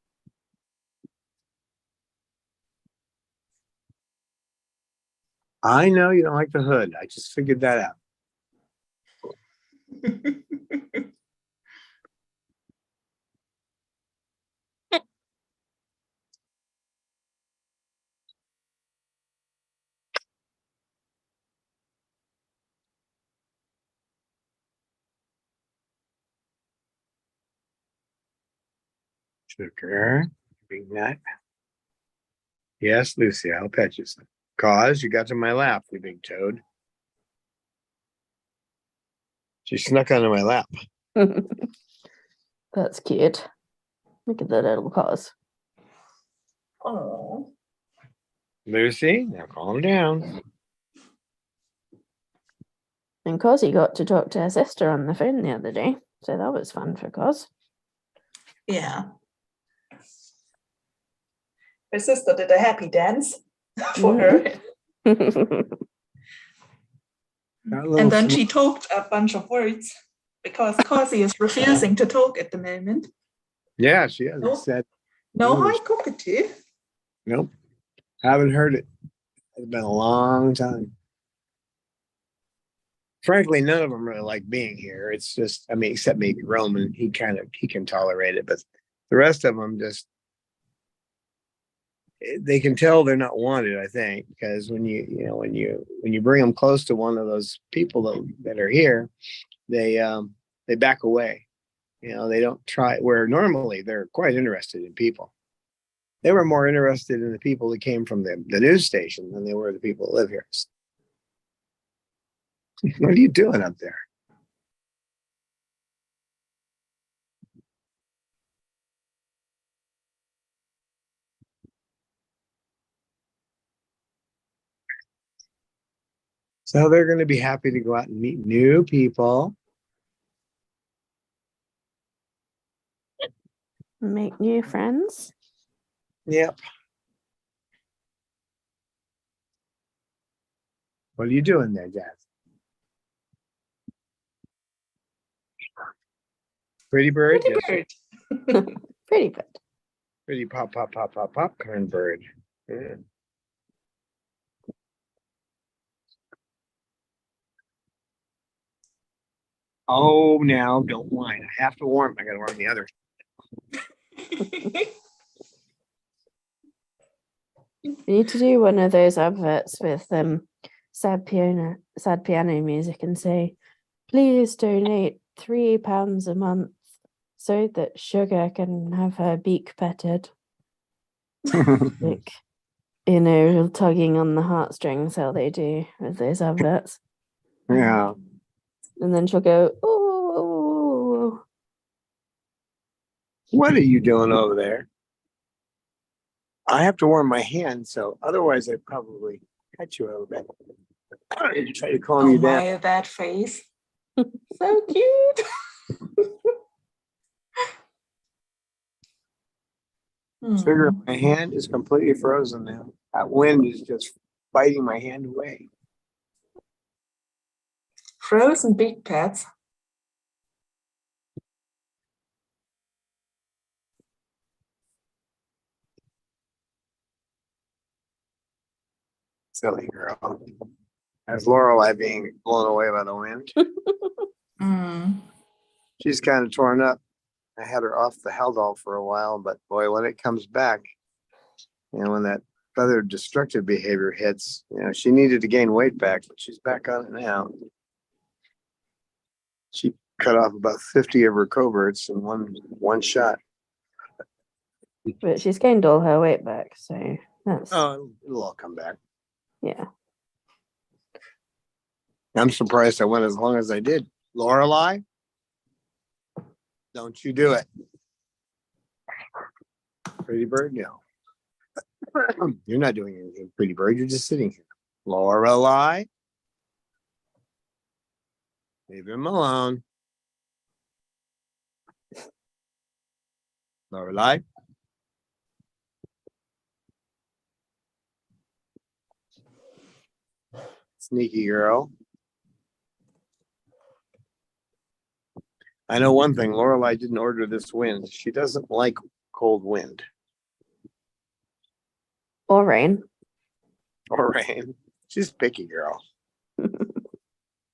I know you don't like the hood. I just figured that out. Sugar, big nut. Yes, Lucy, I'll pet you some. Cause you got to my lap, you big toad. She snuck onto my lap. That's cute. Look at the little paws. Oh, Lucy, now calm down. And Cosy got to talk to her sister on the phone the other day, so that was fun for Cos. yeah. Her sister did a happy dance for her. And then she talked a bunch of words because Cosy is refusing to talk at the moment. Yeah, she hasn't Nope. said. No, English. hi, cockatoo. Nope. Haven't heard it. It's been a long time. Frankly, none of them really like being here. It's just, I mean, except maybe Roman, he can tolerate it, but the rest of them just, they can tell they're not wanted, I think, because when you bring them close to one of those people that are here, they back away. They don't try, where normally they're quite interested in people. They were more interested in the people that came from the news station than they were the people that live here. What are you doing up there? So they're going to be happy to go out and meet new people. Make new friends. Yep. What are you doing there, Jazz? Pretty bird? Pretty Yes. bird. Pretty bird. Pretty popcorn bird. Yeah. Oh, now don't whine. I have to warm. I got to warm the other. We need to do one of those adverts with sad piano music and say, please donate £3 a month so that Sugar can have her beak petted. Like, tugging on the heartstrings, how they do with those adverts. Yeah. And then she'll go, oh. What are you doing over there? I have to warm my hand, so otherwise I'd probably cut you a little bit. I try to calm Oh you down. my, that face. So cute. Sugar, my hand is completely frozen now. That wind is just biting my hand away. Frozen big pets. Silly girl. As Lorelei being blown away by the wind. Mm. She's kind of torn up. I had her off the Haldol for a while, but boy, when it comes back, when that other destructive behavior hits, she needed to gain weight back, but she's back on it now. She cut off about 50 of her coverts in one shot. But she's gained all her weight back, so that's it'll all come back. Yeah. I'm surprised I went as long as I did. Lorelei, don't you do it. Pretty bird, no. You're not doing anything, pretty bird. You're just sitting here. Lorelei, leave him alone. Lorelei. Sneaky girl. I know one thing. Lorelei didn't order this wind. She doesn't like cold wind. Or rain. Or rain. She's a picky girl.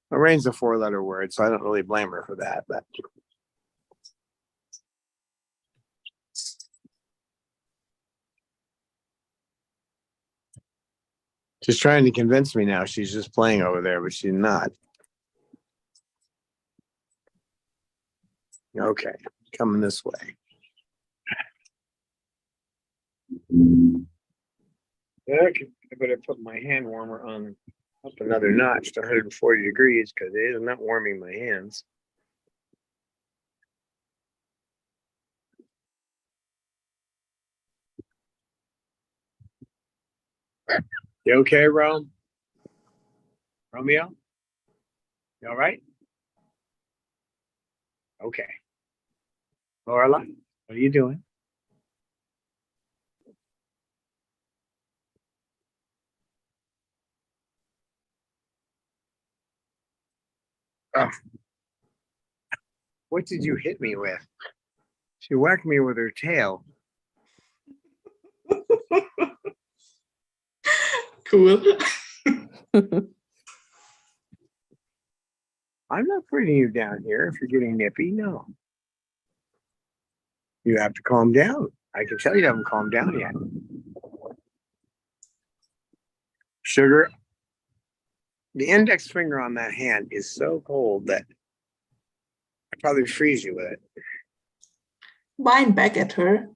Rain's a 4-letter word, so I don't really blame her for that. But she's trying to convince me now she's just playing over there, but she's not. Okay, coming this way. Okay, I better put my hand warmer on up another notch to 140 degrees because it is not warming my hands. You okay, Romeo? You all right? Okay. Lorelei, what are you doing? Oh. What did you hit me with? She whacked me with her tail. Cool. I'm not putting you down here if you're getting nippy. No. You have to calm down. I can tell you haven't calmed down yet. Sugar, the index finger on that hand is so cold that I'd probably freeze you with it. Whine back at her.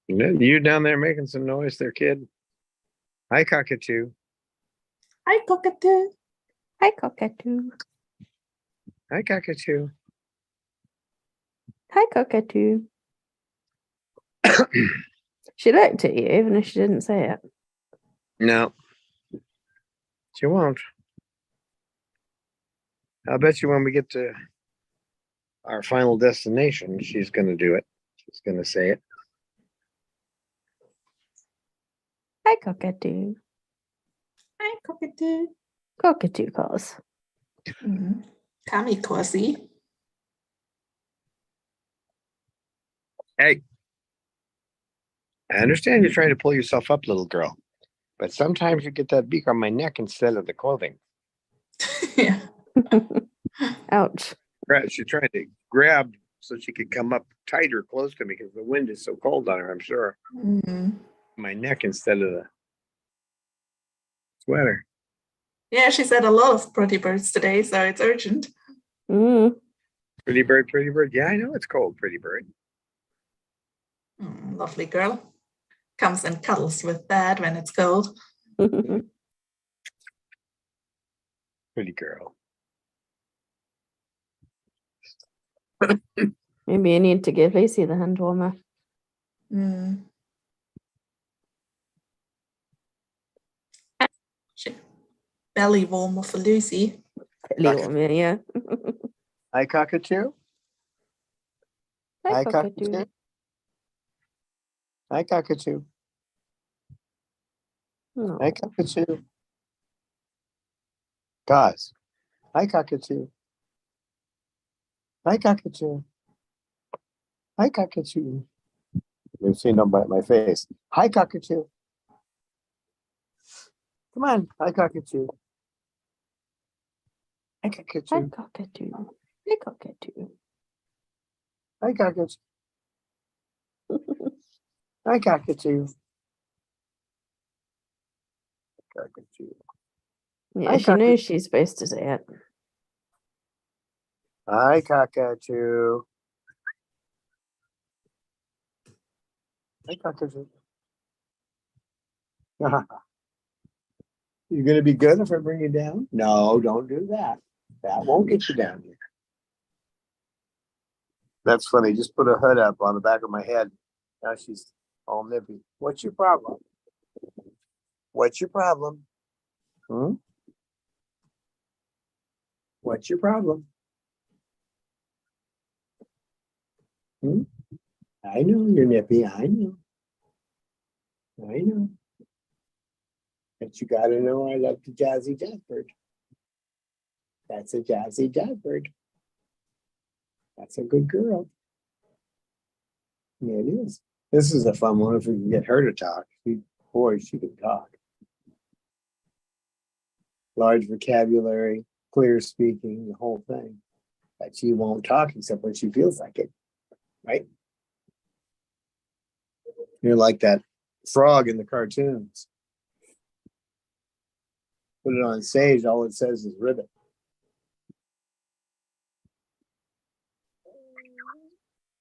You down there making some noise there, kid? Hi, cockatoo. Hi, cockatoo. Hi, cockatoo. Hi, cockatoo. Hi, cockatoo. She looked at you, even if she didn't say it. No, she won't. I'll bet you when we get to our final destination, she's going to do it. She's going to say it. Hi, cockatoo. Hi, cockatoo. Cockatoo calls. Kami cozy. Hey, I understand you're trying to pull yourself up, little girl, but sometimes you get that beak on my neck instead of the clothing. Yeah. Ouch. She's trying to grab so she could come up tighter close to me because the wind is so cold on her, I'm sure. My neck instead of the sweater. Yeah, she said a lot of pretty birds today, so it's urgent. Pretty bird, pretty bird. Yeah, I know it's cold, pretty bird. Lovely girl. Comes and cuddles with Dad when it's cold. Pretty girl. Maybe you need to give Lucy the hand warmer. Belly warmer for Lucy. Belly warmer, yeah. Hi, cockatoo. Hi, cockatoo. Hi, cockatoo. No. Hi, cockatoo. Guys. Hi, cockatoo. Hi, cockatoo. Hi, cockatoo. You've seen don't bite my face. Hi, cockatoo. Come on. Hi, cockatoo. Hi, Hi, cockatoo. cockatoo. Hi, cockatoo. Hi, cockatoo. Hi, cockatoo. Cockatoo. Yeah, Hi, she cockatoo. knows she's supposed to say it. Hi, cockatoo. Hi, cockatoo. You gonna be good if I bring you down? No, don't do that. That won't get you down here. That's funny. Just put a hood up on the back of my head. Now she's all nippy. What's your problem? What's your problem? Hmm? What's your problem? Hmm? I know you're nippy. I know. I know. But you gotta know I love the jazzy jazzbird. That's a jazzy jazzbird. That's a good girl. Yeah, it is. This is a fun one if we can get her to talk. Boy, she can talk. Large vocabulary, clear speaking, the whole thing. But she won't talk except when she feels like it, right? You're like that frog in the cartoons. Put it on stage, all it says is ribbit.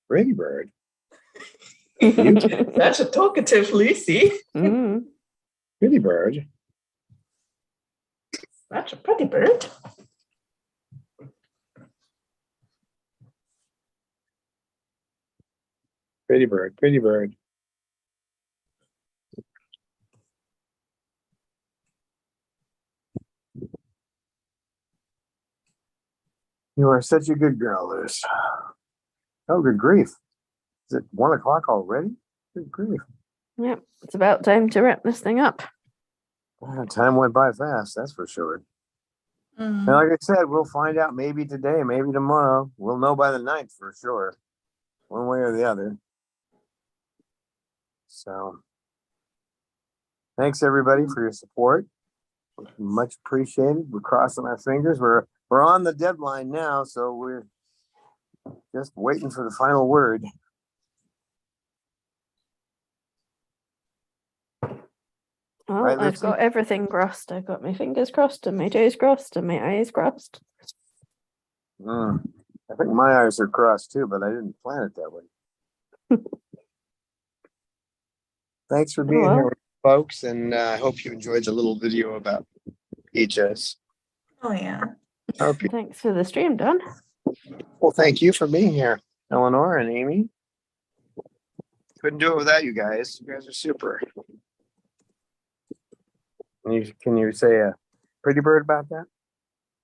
Pretty bird. That's a talkative Lucy. Mm. Pretty bird. That's a pretty bird. Pretty bird. Pretty bird. You are such a good girl, Liz. Oh, good grief. Is it 1 o'clock already? Good grief. Yep, it's about time to wrap this thing up. Time went by fast, that's for sure. And like I said, we'll find out maybe today, maybe tomorrow. We'll know by the 9th for sure, one way or the other. So, thanks everybody for your support. Much appreciated. We're crossing our fingers. We're on the deadline now, so we're just waiting for the final word. Well, Right, I've Lipsy? got everything crossed. I've got my fingers crossed and my toes crossed and my eyes crossed. I think my eyes are crossed too, but I didn't plan it that way. Thanks for being here, folks, and I hope you enjoyed the little video about Peaches. Oh, yeah. Thanks for the stream, Don. Well, thank you for being here, Eleanor and Amy. Couldn't do it without you guys. You guys are super. Can you say a pretty bird about that?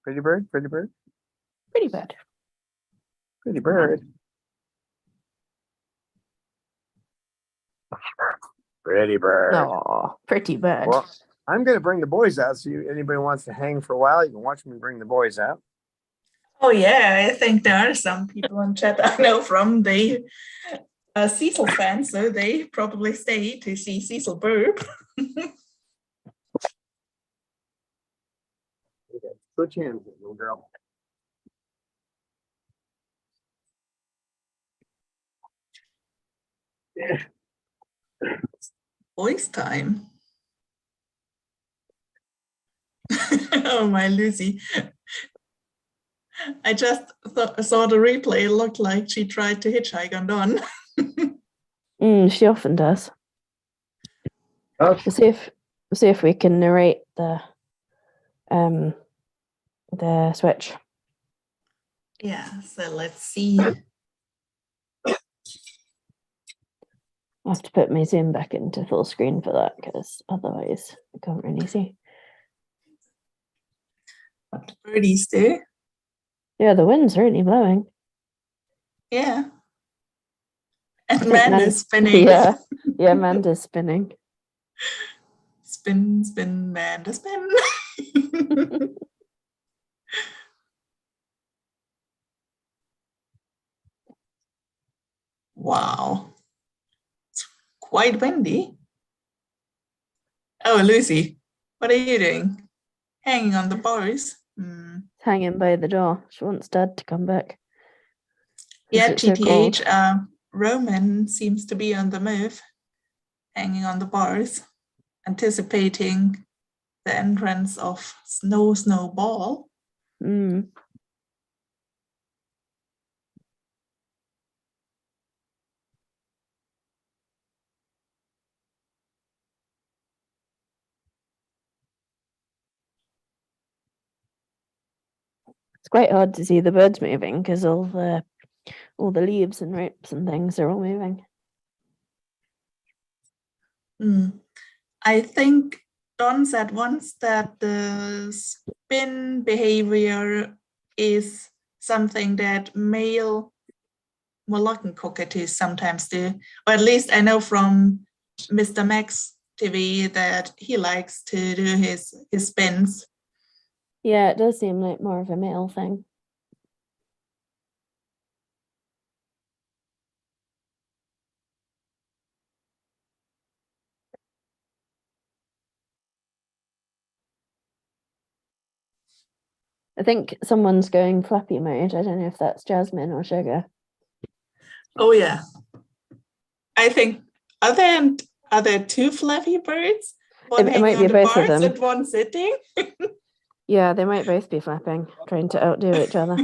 Pretty bird? Pretty bird? Pretty bad. Pretty bird. Pretty bird. Oh, pretty bad. Well, I'm going to bring the boys out. So anybody wants to hang for a while, you can watch me bring the boys out. Oh, yeah. I think there are some people in chat I know from the Cecil fans, so they probably stay to see Cecil burp. Put your hands in, little girl. Voice time. Oh, my Lucy. I just saw the replay. It looked like she tried to hitchhike on Dawn. She often does. Okay. We'll see if we can narrate the switch. Yeah, so let's see. I have to put my Zoom back into full screen for that because otherwise I can't really see. What the birdies do. Yeah, the wind's really blowing. Yeah. And Amanda's spinning. Yeah, Amanda's spinning. Spin, spin, Amanda, spin. quite windy. Oh, Lucy, what are you doing? Hanging on the bars? Hanging by the door. She wants Dad to come back. Yeah, It's so cold. TTH, Roman seems to be on the move, hanging on the bars, anticipating the entrance of Snowball. Mm. It's quite hard to see the birds moving because all the leaves and ropes and things are all moving. I think Don said once that the spin behavior is something that male Moluccan cockatoos sometimes do, or at least I know from Mr. Max TV that he likes to do his spins. Yeah, it does seem like more of a male thing. I think someone's going flappy mode. I don't know if that's Jasmine or Sugar. Oh yeah. I think are there two fluffy birds? One It might hanging be on the both of bars them. and one sitting. Yeah, they might both be flapping, trying to outdo each other.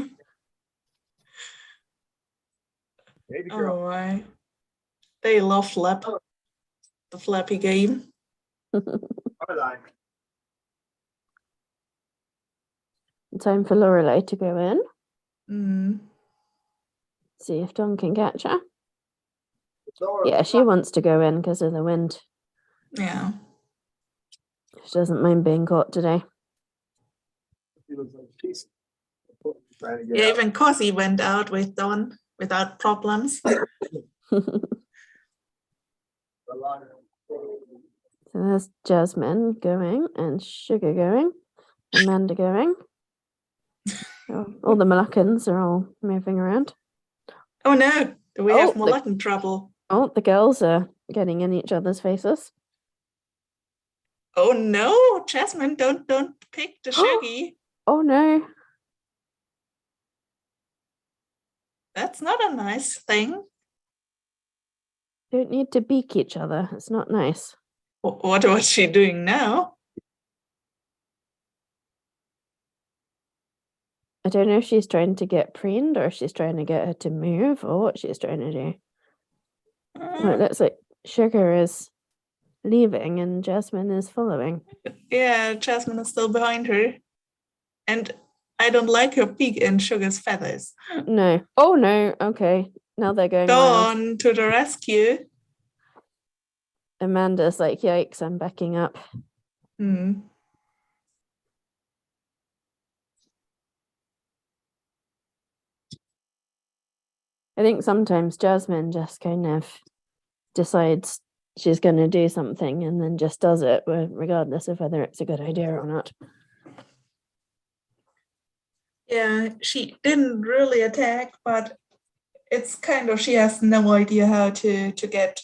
Baby girl. Oh my. They love the flappy game. Time for Lorelei to go in. See if Don can catch her. Yeah, she wants to go in because of the wind. Yeah. She doesn't mind being caught today. Yeah, even Cossie went out with Don without problems. So there's Jasmine going and Sugar going, Amanda going. All the Moluccans are all moving around. Oh no, do we have Moluccan trouble? Oh, the girls are getting in each other's faces. Oh no, Jasmine, don't pick the Shuggy. Oh no. That's not a nice thing. Don't need to beak each other. It's not nice. What was she doing now? I don't know if she's trying to get preened or if she's trying to get her to move or what she's trying to do. It looks like Sugar is leaving and Jasmine is following. Yeah, Jasmine is still behind her. And I don't like her beak in Sugar's feathers. No. Oh no. Okay. Now they're going Dawn to the rescue. Amanda's like, yikes, I'm backing up. I think sometimes Jasmine just kind of decides she's going to do something and then just does it, regardless of whether it's a good idea or not. Yeah, she didn't really attack, but it's kind of, she has no idea how to get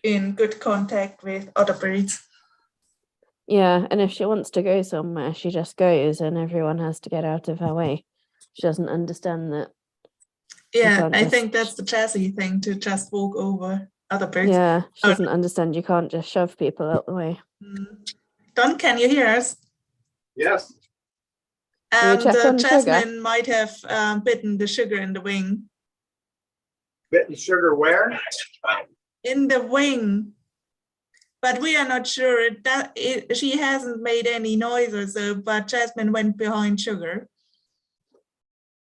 in good contact with other birds. Yeah, and if she wants to go somewhere, she just goes and everyone has to get out of her way. She doesn't understand that. Yeah, I think that's the Jessie thing, to just walk over other birds. Yeah, she doesn't understand you can't just shove people out the way. Don, can you hear us? Yes. Jasmine might have bitten the Sugar in the wing. Bitten Sugar where? In the wing. But we are not sure. She hasn't made any noise or so, but Jasmine went behind Sugar.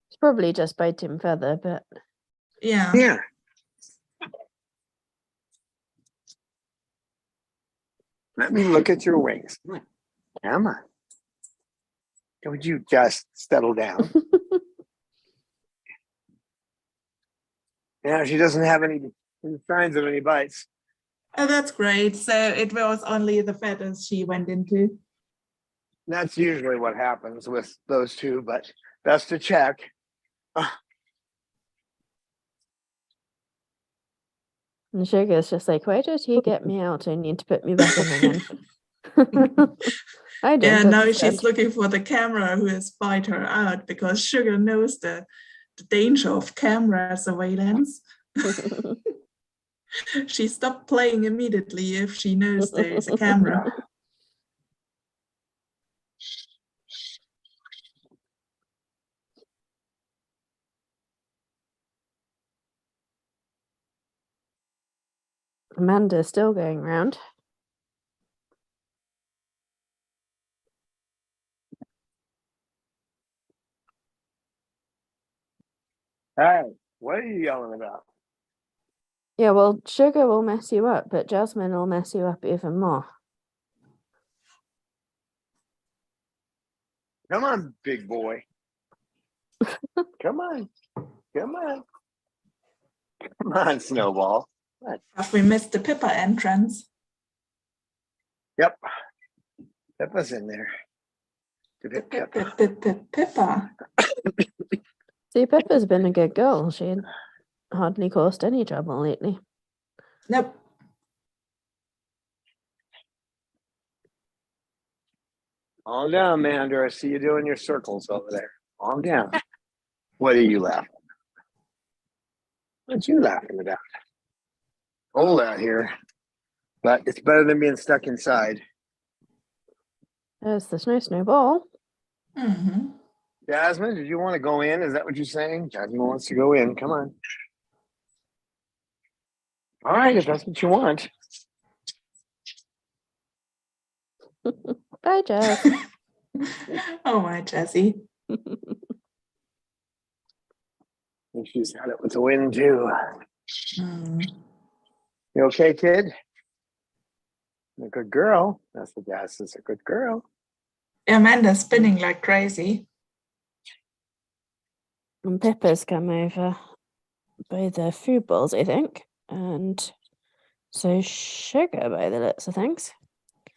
It's probably just biting feather, but... Yeah. Yeah. Let me look at your wings. Come on. Would you just settle down? Yeah, she doesn't have any signs of any bites. Oh, that's great. So it was only the feathers she went into. That's usually what happens with those two, but best to check. And Sugar's just like, why did he get me out? I need to put me back in again. I don't Yeah, now understand. she's looking for the camera who has spied her out because Sugar knows the danger of camera surveillance. She stopped playing immediately if she knows there is a camera. Amanda's still going round. Hey, what are you yelling about? Yeah, well, Sugar will mess you up, but Jasmine will mess you up even more. Come on, big boy. Come on. Come on. Come on, Snowball. Have we missed the Pippa entrance? Yep. Pippa's in there. Pippa. See, Pippa's been a good girl. She hardly caused any trouble lately. Nope. Calm down, Mander. I see you doing your circles over there. Calm down. What are you laughing at? What you laughing about? Cold out here, but it's better than being stuck inside. There's the snowball. Mm-hmm. Jasmine, did you want to go in? Is that what you're saying? Jasmine wants to go in. Come on. All right, if that's what you want. Bye, Jess. Oh my Jessie. And she's had it with the wind too. Mm. You okay, kid? A good girl. That's what Jess is, a good girl. Amanda's spinning like crazy. And Pippa's come over by the food bowls, I think. And so Sugar by the looks of things.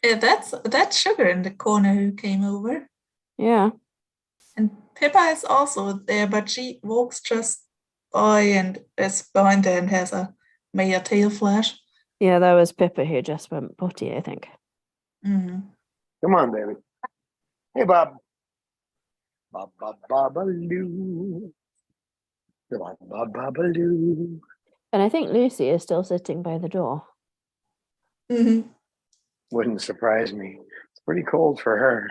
Yeah, that's Sugar in the corner who came over. Yeah. And Pippa is also there, but she walks just by and is behind her and has a male tail flash. Yeah, that was Pippa who just went potty, I think. Mm-hmm. Come on, baby. Hey, Bob. Bob, Bob, Bobaloo. Bob, Bob, Bobaloo. And I think Lucy is still sitting by the door. Mm-hmm. Wouldn't surprise me. It's pretty cold for her.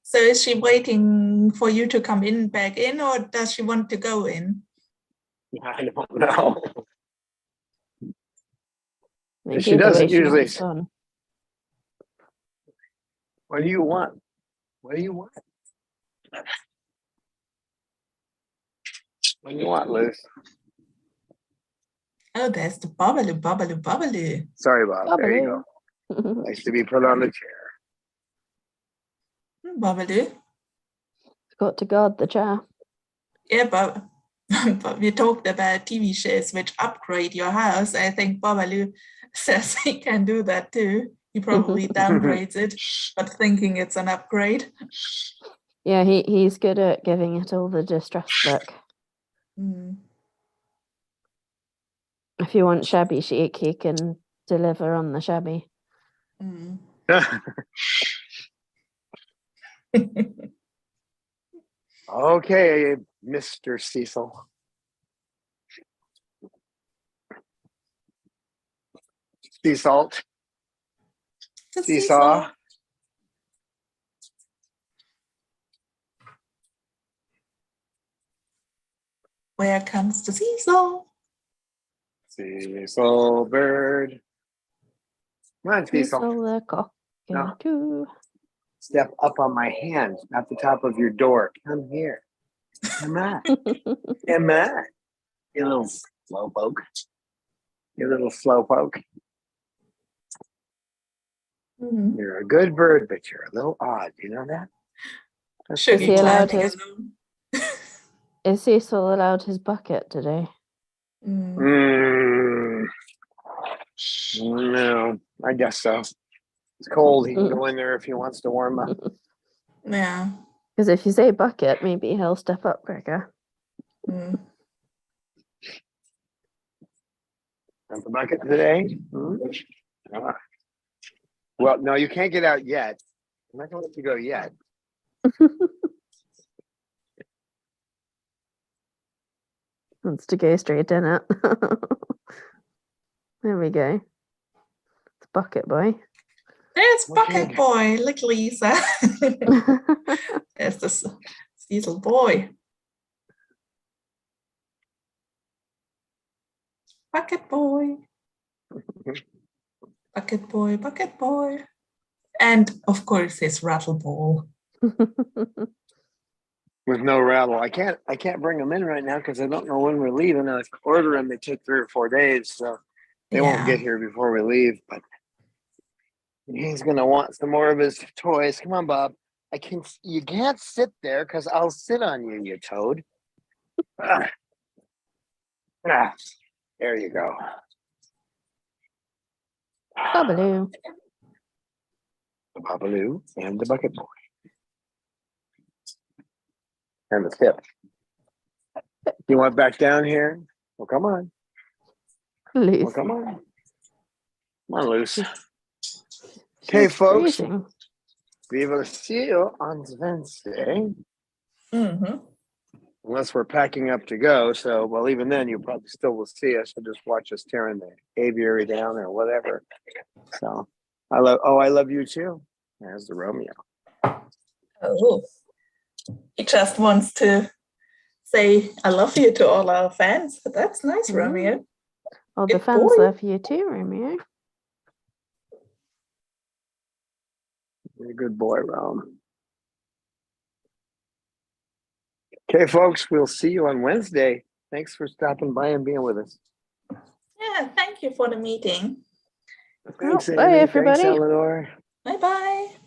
So is she waiting for you to come in back in, or does she want to go in? I don't know. I think She either doesn't way, she usually. wants on. What do you want? What do you want? What do you want, Liz? Oh, there's the Babaloo. Sorry, Bob. There you go. Nice to be put on the chair. Babaloo. Got to guard the chair. Yeah, but we talked about TV shows which upgrade your house. I think Babaloo says he can do that too. He probably downgrades it, but thinking it's an upgrade. Yeah, he's good at giving it all the distress look. Mm. If you want shabby chic, he can deliver on the shabby. Mm. Okay, Mr. Cecil. Sea salt. Seesaw. Where comes the seesaw? Cecil bird. Come on, Cecil. Cecil the cockatoo. Step up on my hand, not the top of your door. Come here. Come on. Come on. You little slowpoke. You little slowpoke. Mm-hmm. You're a good bird, but you're a little odd. You know that? Should Is be he allowed climbing his- alone. Is Cecil allowed his bucket today? Mm. No, I guess so. It's cold. He can go in there if he wants to warm up. Yeah. Because if you say bucket, maybe he'll step up quicker. Mm. At the bucket today? Hmm? Ah. Well, no, you can't get out yet. I'm not going to let you go yet. Wants to go straight in it. There we go. It's bucket boy. There's Okay. Bucket Boy, look, Lisa. There's this little boy. Bucket Boy. Bucket Boy, Bucket Boy. And of course his rattle ball. With no rattle. I can't bring them in right now because I don't know when we're leaving. I order them, they take 3 or 4 days, so they won't get here before we leave. But he's gonna want some more of his toys. Come on, Bob. You can't sit there because I'll sit on you, you toad. Ah. Ah. There you go. Babaloo. The Babaloo and the Bucket Boy. And the tip. You want back down here? Well, come on. Loose. Well, come on. Come on, Loose. Okay, She's folks. freezing. We will see you on Wednesday. Mm-hmm. Unless we're packing up to go. So, well, even then, you probably still will see us and just watch us tearing the aviary down or whatever. So, I love you too. There's the Romeo. Oh, he just wants to say I love you to all our fans. That's nice, Romeo. Oh, the Good fans boy. love you too, Romeo. You're a good boy, Rom. Okay, folks, we'll see you on Wednesday. Thanks for stopping by and being with us. Yeah, thank you for the meeting. Thanks, Bye, Amy. everybody. Thanks, Eleanor. Bye-bye.